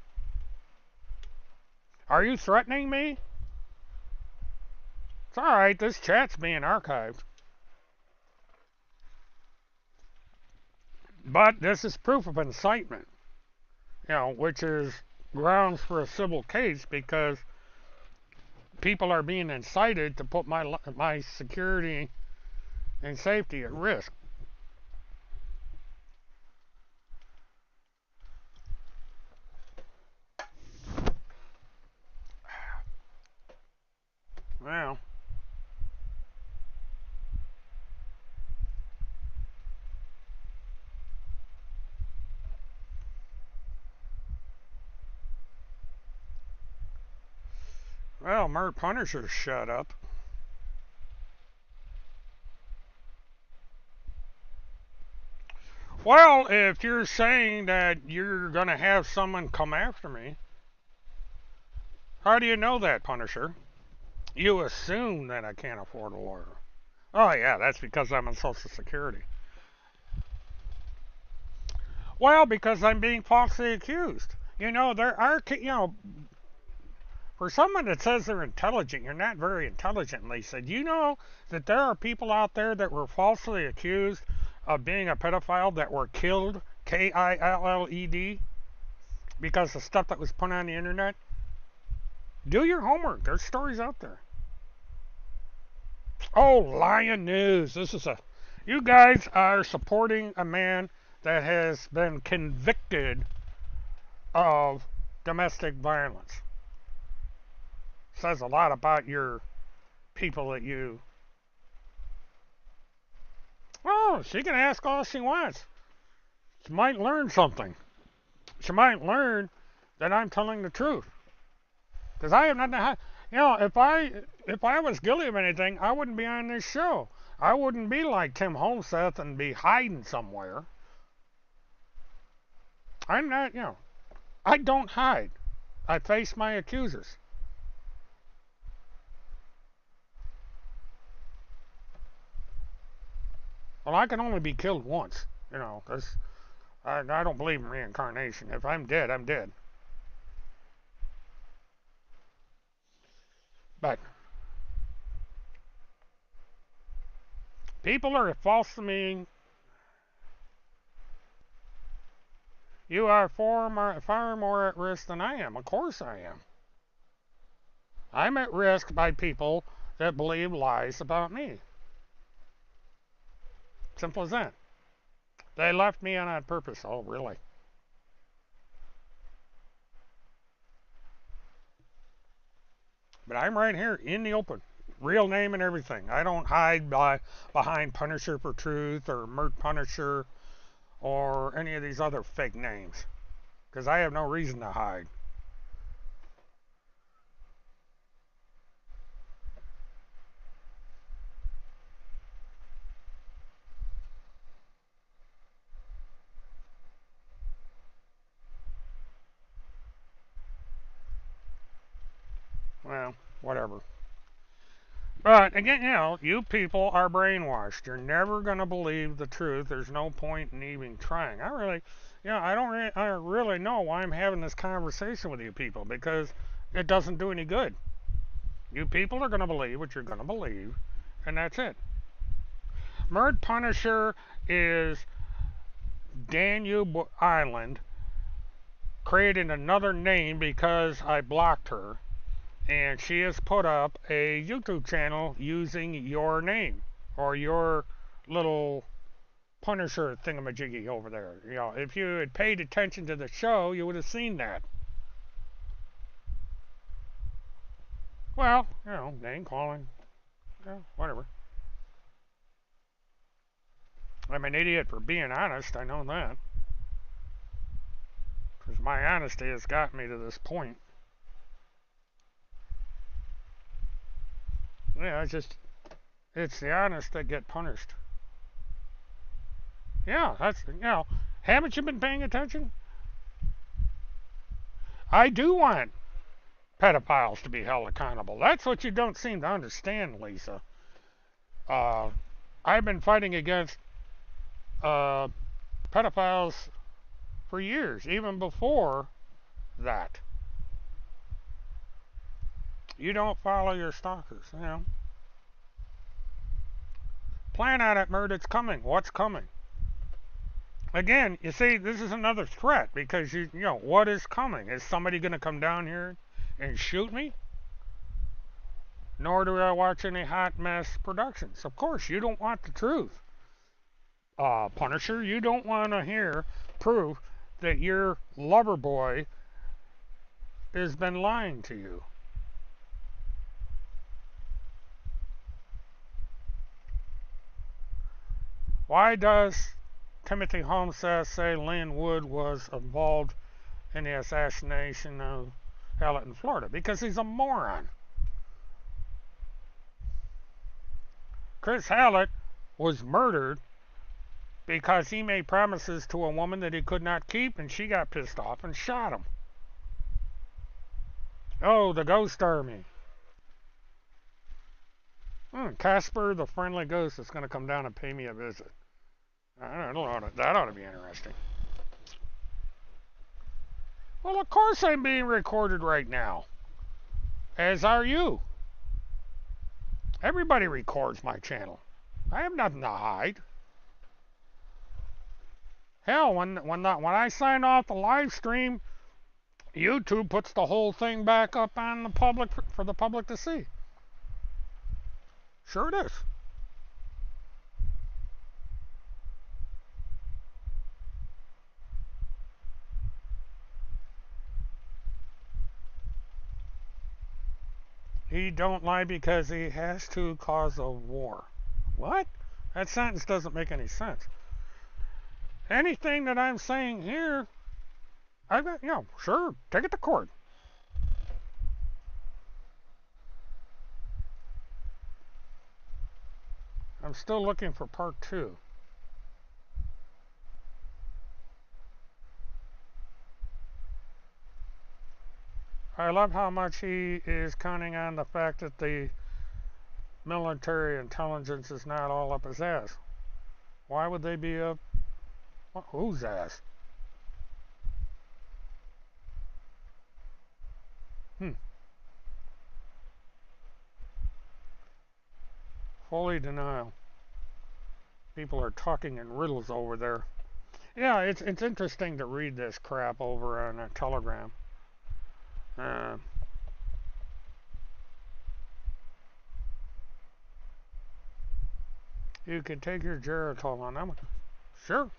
Are you threatening me? It's alright, this chat's being archived. But this is proof of incitement, which is grounds for a civil case because people are being incited to put my security and safety at risk. Well, Mert Punisher shut up. Well, if you're saying that you're going to have someone come after me, how do you know that, Punisher? You assume that I can't afford a lawyer. Oh, yeah, that's because I'm on Social Security. Well, because I'm being falsely accused. There are, for someone that says they're intelligent, you're not very intelligent, and they said, you know that there are people out there that were falsely accused of being a pedophile that were killed, Killed, because of stuff that was put on the internet? Do your homework. There's stories out there. Oh, Lion News. You guys are supporting a man that has been convicted of domestic violence. Says a lot about your people that you... Oh, she can ask all she wants. She might learn something. She might learn that I'm telling the truth. Because I have nothing to hide. If I was guilty of anything, I wouldn't be on this show. I wouldn't be like Tim Homeseth and be hiding somewhere. I'm not, I don't hide. I face my accusers. Well, I can only be killed once, because I don't believe in reincarnation. If I'm dead, I'm dead. But people are false to me. You are far more at risk than I am. Of course I am. I'm at risk by people that believe lies about me. Simple as that. They left me on purpose. Oh, really? But I'm right here in the open. Real name and everything. I don't hide behind Punisher for Truth or Mert Punisher or any of these other fake names. Because I have no reason to hide. Well, whatever. But again, you people are brainwashed. You're never going to believe the truth. There's no point in even trying. I really know why I'm having this conversation with you people, because it doesn't do any good. You people are going to believe what you're going to believe, and that's it. Murd Punisher is Danube Island, created another name because I blocked her, and she has put up a YouTube channel using your name or your little Punisher thingamajiggy over there. If you had paid attention to the show, you would have seen that. Well, name calling, whatever. I'm an idiot for being honest, I know that. Because my honesty has gotten me to this point. Yeah, it's the honest that get punished. Yeah, haven't you been paying attention? I do want pedophiles to be held accountable. That's what you don't seem to understand, Lisa. I've been fighting against pedophiles for years, even before that. You don't follow your stalkers, Plan on it, Murd. It's coming. What's coming? Again, you see, this is another threat because what is coming? Is somebody going to come down here and shoot me? Nor do I watch any hot mess productions. Of course, you don't want the truth. Punisher, you don't want to hear proof that your lover boy has been lying to you. Why does Timothy Homestead say Lynn Wood was involved in the assassination of Hallett in Florida? Because he's a moron. Chris Hallett was murdered because he made promises to a woman that he could not keep, and she got pissed off and shot him. Oh, the ghost army. Casper, the friendly ghost, is going to come down and pay me a visit. That ought to be interesting. Well, of course I'm being recorded right now. As are you. Everybody records my channel. I have nothing to hide. Hell, when I sign off the live stream, YouTube puts the whole thing back up on the public for the public to see. Sure it is. He don't lie because he has to cause a war. What? That sentence doesn't make any sense. Anything that I'm saying here, I've got, sure, take it to court. I'm still looking for part 2. I love how much he is counting on the fact that the military intelligence is not all up his ass. Why would they be up whose ass? Fully denial. People are talking in riddles over there. Yeah, it's interesting to read this crap over on a Telegram. You can take your Geritol on that one. Sure.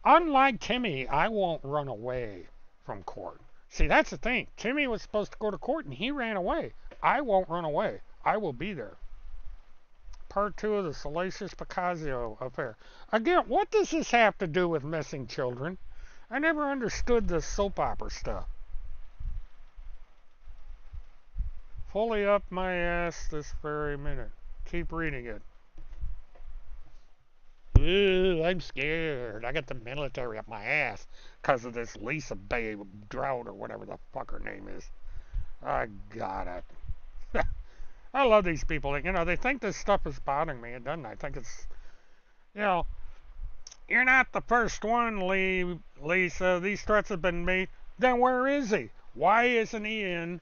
Unlike Timmy, I won't run away from court. See, that's the thing. Timmy was supposed to go to court and he ran away. I won't run away. I will be there. Part 2 of the Salacious Picasso affair. Again, what does this have to do with missing children? I never understood this soap opera stuff. Fully up my ass this very minute. Keep reading it. Ooh, I'm scared. I got the military up my ass because of this Lisa Babe drought or whatever the fuck her name is. I got it. I love these people. You know, they think this stuff is bothering me. It doesn't. I think it's, you know, you're not the first one, Lisa. These threats have been made. Then where is he? Why isn't he in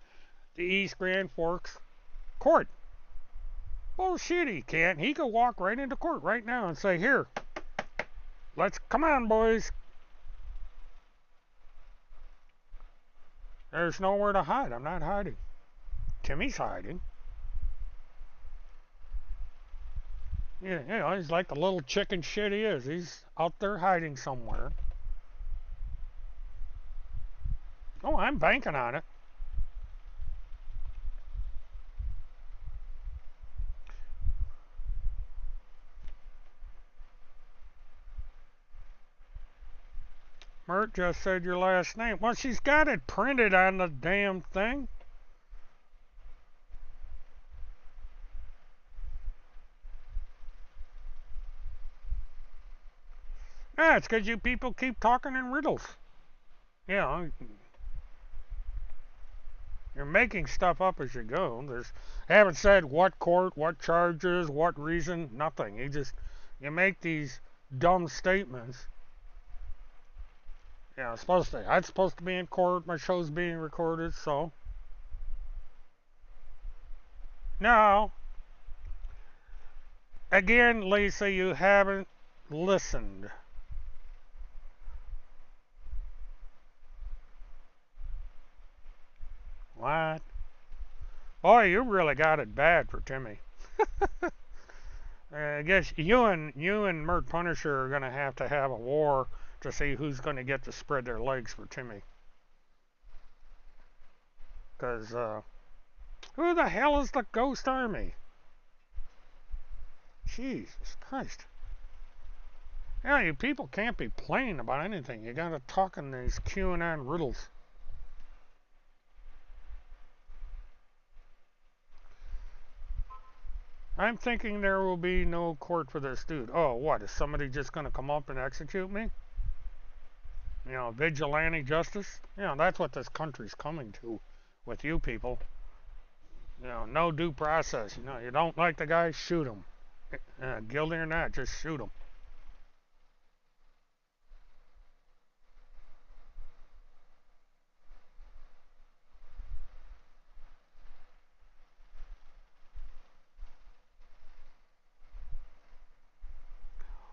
the East Grand Forks court? Bullshit, he can't. He could walk right into court right now and say, here, let's, come on, boys. There's nowhere to hide. I'm not hiding. Timmy's hiding. Yeah, you know, he's like the little chicken shit he is. He's out there hiding somewhere. Oh, I'm banking on it. Mert just said your last name. Well, she's got it printed on the damn thing. Yeah, it's because you people keep talking in riddles. You know, you're making stuff up as you go. There's haven't said what court, what charges, what reason, nothing. You make these dumb statements. Yeah, I'm supposed to be in court. My show's being recorded, so. Now, again, Lisa, you haven't listened. What? Boy, you really got it bad for Timmy. I guess you and Mert Punisher are gonna have a war to see who's gonna get to spread their legs for Timmy. Cause who the hell is the Ghost Army? Jesus Christ! Yeah, you people can't be plain about anything. You gotta talk in these QAnon riddles. I'm thinking there will be no court for this dude. Oh, what? Is somebody just going to come up and execute me? You know, vigilante justice? You know, that's what this country's coming to with you people. You know, no due process. You know, you don't like the guy, shoot him. Guilty or not, just shoot him.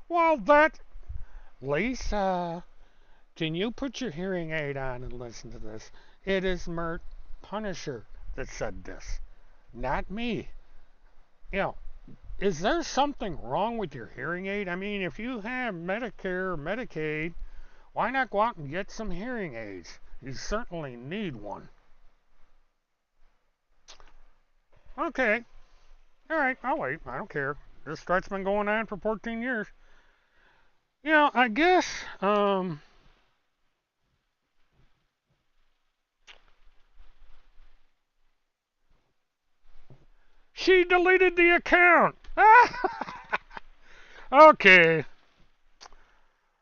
Well, Lisa, can you put your hearing aid on and listen to this? It is Mert Punisher that said this, not me. You know, is there something wrong with your hearing aid? I mean, if you have Medicare or Medicaid, why not go out and get some hearing aids? You certainly need one. Okay. All right, I'll wait. I don't care. This threat's been going on for 14 years. You know, I guess, she deleted the account. Okay.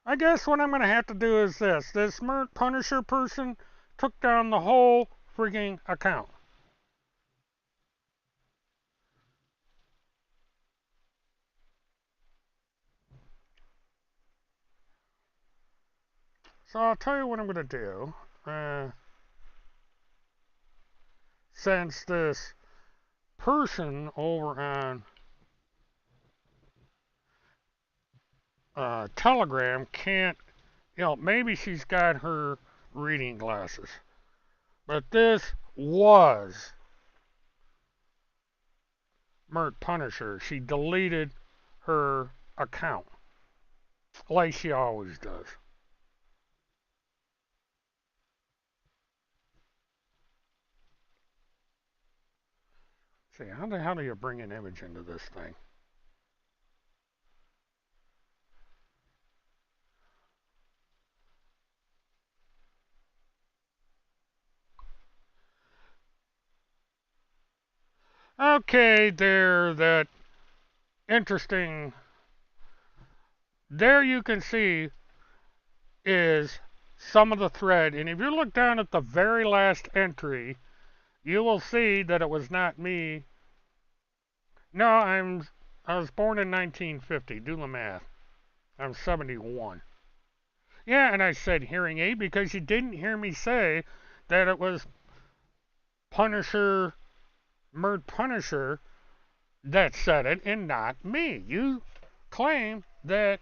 I guess what I'm going to have to do is this. This Mert Punisher person took down the whole freaking account. So I'll tell you what I'm going to do. Since this person over on Telegram can't, you know, maybe she's got her reading glasses. But this was Mert Punisher. She deleted her account like she always does. See, how the hell do you bring an image into this thing? Okay, there, that interesting. There you can see is some of the thread. And if you look down at the very last entry, you will see that it was not me. No, I was born in 1950. Do the math. I'm 71. Yeah, and I said hearing aid because you didn't hear me say that it was Punisher, Mert Punisher that said it and not me. You claim that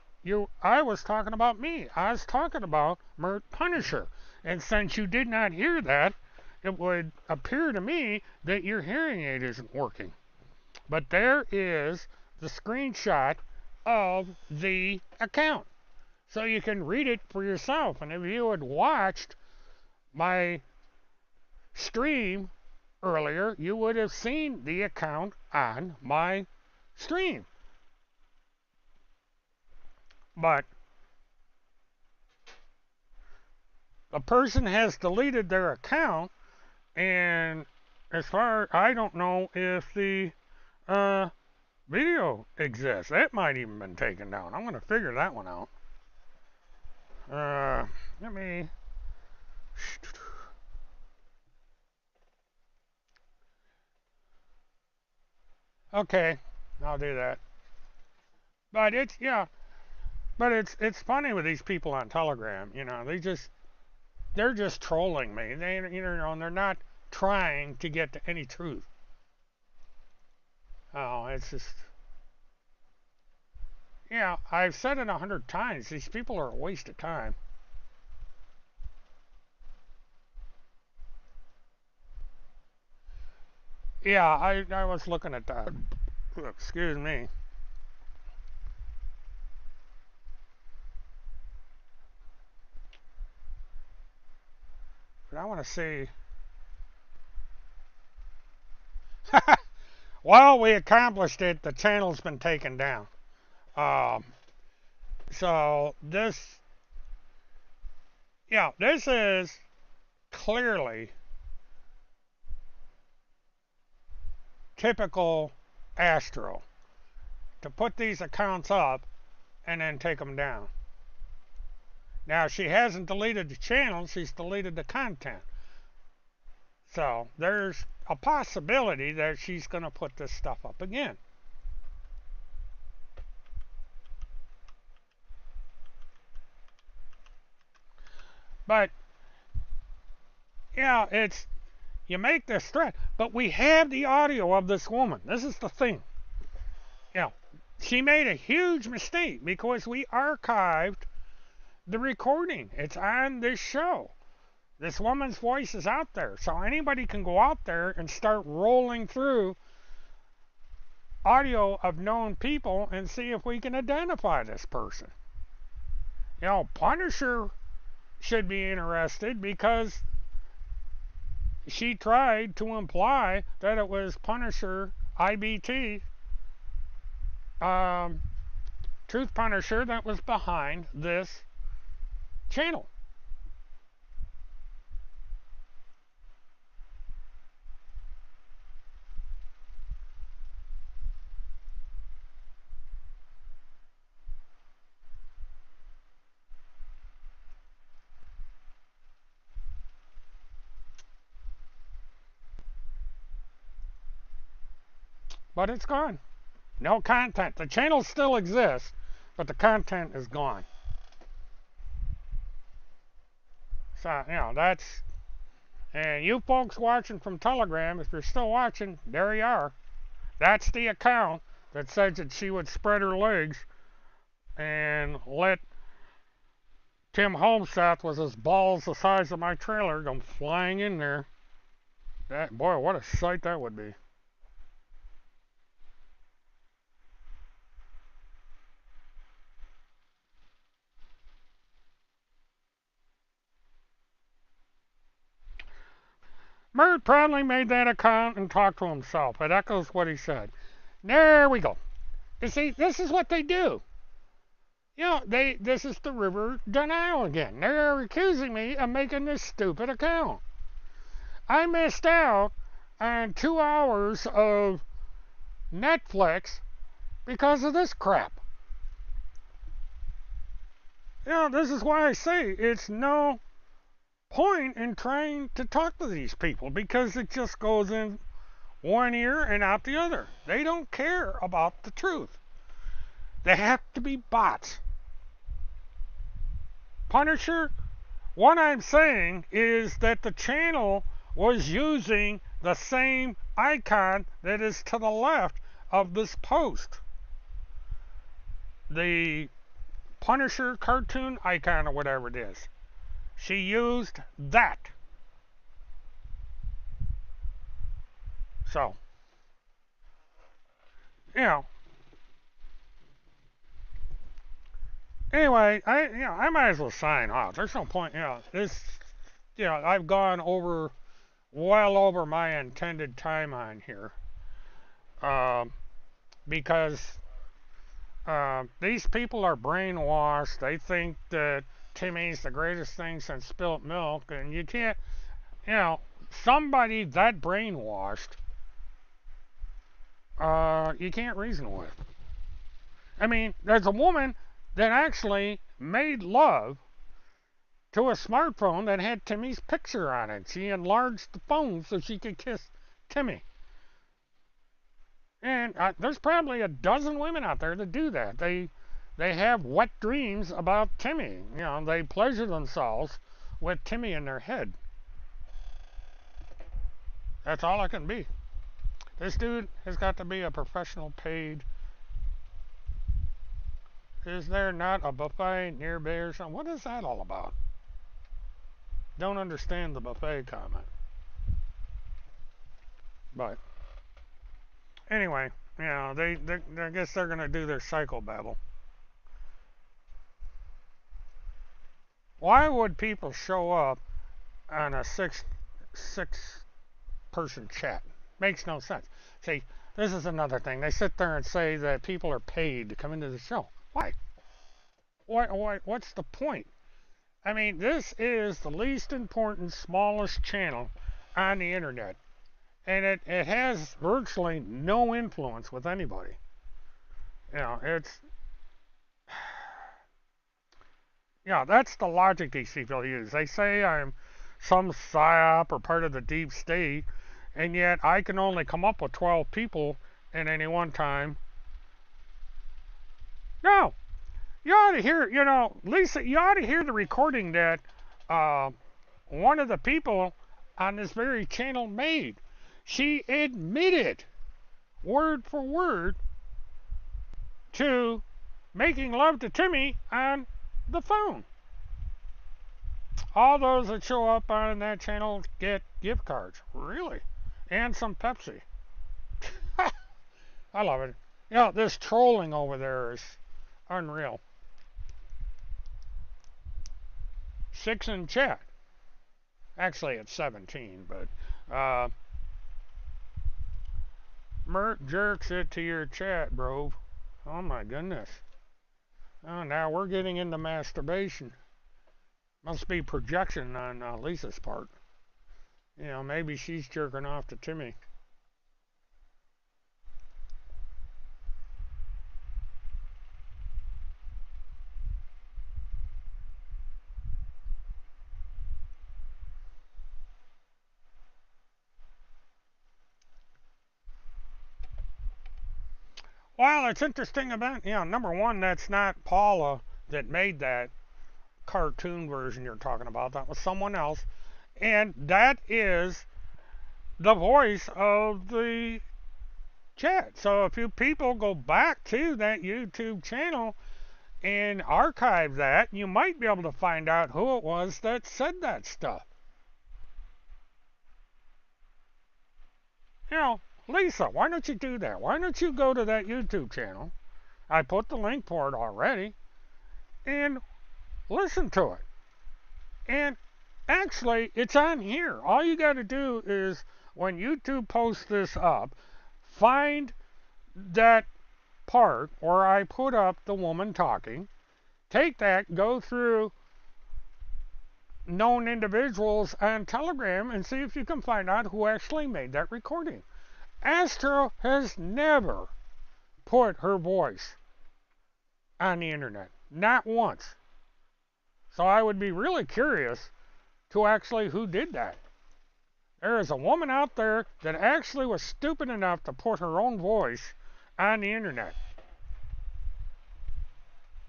I was talking about me. I was talking about Mert Punisher. And since you did not hear that, it would appear to me that your hearing aid isn't working. But there is the screenshot of the account. So you can read it for yourself. And if you had watched my stream earlier, you would have seen the account on my stream. But a person has deleted their account, and as far I don't know if the video exists. That might even been taken down. I'm going to figure that one out. Let me. Okay, I'll do that. But it's funny with these people on Telegram. They're just trolling me. And they're not trying to get to any truth. Oh, it's just. Yeah, I've said it 100 times. These people are a waste of time. Yeah, I was looking at that. Excuse me. But I want to see. Well, we accomplished it. The channel's been taken down. So this is clearly typical Astro to put these accounts up and then take them down. Now, she hasn't deleted the channel, she's deleted the content. So there's a possibility that she's going to put this stuff up again. But, yeah, you make this threat, but we have the audio of this woman. This is the thing. She made a huge mistake because we archived the recording. It's on this show. This woman's voice is out there. So anybody can go out there and start rolling through audio of known people and see if we can identify this person. Punisher should be interested because she tried to imply that it was Punisher IBT, Truth Punisher, that was behind this channel. But it's gone. No content. The channel still exists, but the content is gone. So, that's... And you folks watching from Telegram, if you're still watching, there you are. That's the account that said that she would spread her legs and let Tim Homeseth with his balls the size of my trailer go flying in there. Boy, what a sight that would be. Mert proudly made that account and talked to himself. It echoes what he said. There we go. You see, this is what they do. This is the river denial again. They're accusing me of making this stupid account. I missed out on 2 hours of Netflix because of this crap. This is why I say it's no point in trying to talk to these people because it just goes in one ear and out the other. They don't care about the truth. They have to be bots. Punisher, what I'm saying is that the channel was using the same icon that is to the left of this post. The Punisher cartoon icon or whatever it is. She used that. So, you know. Anyway, I might as well sign off. There's no point, I've gone well over my intended time on here. Because these people are brainwashed. They think that Timmy's the greatest thing since spilt milk, and you can't, somebody that brainwashed, you can't reason with. I mean, there's a woman that actually made love to a smartphone that had Timmy's picture on it. She enlarged the phone so she could kiss Timmy. And there's probably a dozen women out there that do that. They have wet dreams about Timmy. They pleasure themselves with Timmy in their head. That's all it can be. This dude has got to be a professional paid. Is there not a buffet nearby or something? What is that all about? Don't understand the buffet comment. But anyway, I guess they're gonna do their psychobabble. Why would people show up on a six person chat? Makes no sense. See, this is another thing. They sit there and say that people are paid to come into the show. Why? What's the point? I mean, this is the least important, smallest channel on the internet. And it has virtually no influence with anybody. That's the logic these people use. They say I'm some psyop or part of the deep state, and yet I can only come up with 12 people at any one time. No, you ought to hear, Lisa, you ought to hear the recording that one of the people on this very channel made. She admitted, word for word, to making love to Timmy on the phone. All those that show up on that channel get gift cards. Really? And some Pepsi. I love it. This trolling over there is unreal. 6 in chat. Actually, it's 17, but Mert jerks it to your chat, bro. Oh my goodness. Oh, now we're getting into masturbation. Must be projection on Lisa's part. Maybe she's jerking off to Timmy. Well, it's interesting about, number one, that's not Paula that made that cartoon version you're talking about. That was someone else. And that is the voice of the chat. So if you people go back to that YouTube channel and archive that, you might be able to find out who it was that said that stuff. Lisa, why don't you do that? Why don't you go to that YouTube channel? I put the link for it already. And listen to it. And actually, it's on here. All you got to do is, when YouTube posts this up, find that part where I put up the woman talking, take that, go through known individuals on Telegram and see if you can find out who actually made that recording. Astro has never put her voice on the internet. Not once. So I would be really curious to actually who did that. There is a woman out there that actually was stupid enough to put her own voice on the internet.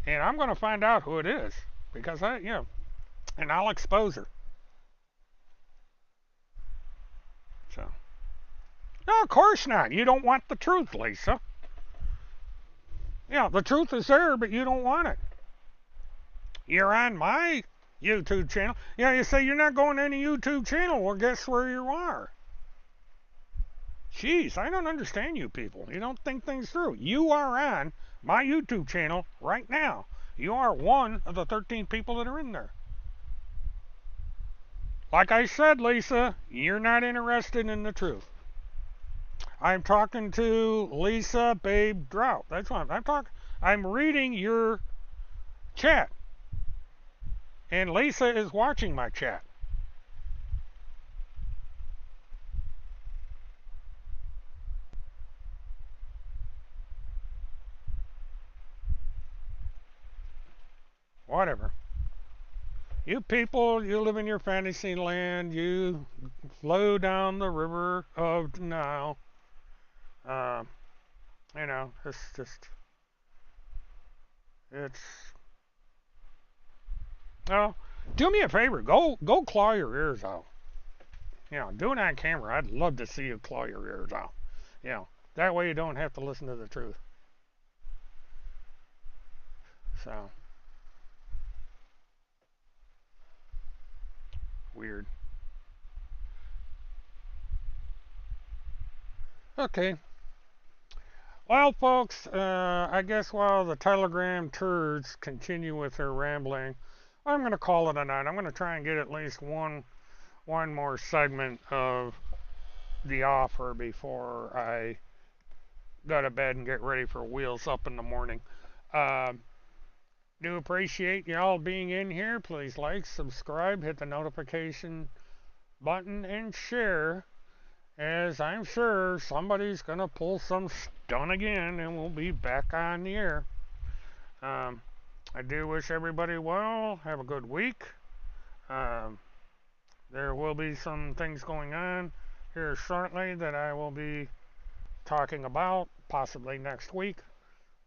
And I'm going to find out who it is. Because and I'll expose her. So, no, of course not. You don't want the truth, Lisa. Yeah, the truth is there, but you don't want it. You're on my YouTube channel. Yeah, you say you're not going to any YouTube channel. Well, guess where you are? Jeez, I don't understand you people. You don't think things through. You are on my YouTube channel right now. You are one of the 13 people that are in there. Like I said, Lisa, you're not interested in the truth. I'm talking to Lisa Babe Drought. That's what I'm talking. I'm reading your chat. And Lisa is watching my chat. Whatever. You people, you live in your fantasy land. You flow down the river of the Nile. It's. Oh, do me a favor. Go claw your ears out. Do it on camera. I'd love to see you claw your ears out. That way you don't have to listen to the truth. So. Weird. Okay. Well, folks, I guess while the Telegram turds continue with their rambling, I'm going to call it a night. I'm going to try and get at least one more segment of the offer before I go to bed and get ready for wheels up in the morning. Do appreciate y'all being in here. Please like, subscribe, hit the notification button, and share, as I'm sure somebody's going to pull some stunt again and we'll be back on the air. I do wish everybody well. Have a good week. There will be some things going on here shortly that I will be talking about, possibly next week.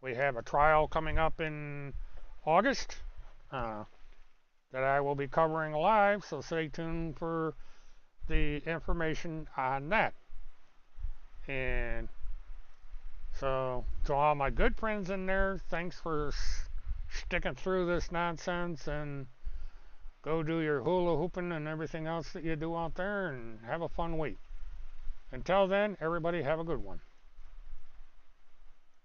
We have a trial coming up in August that I will be covering live, so stay tuned for the information on that. And so, to all my good friends in there, thanks for sticking through this nonsense, and go do your hula hooping and everything else that you do out there, and have a fun week. Until then, everybody have a good one.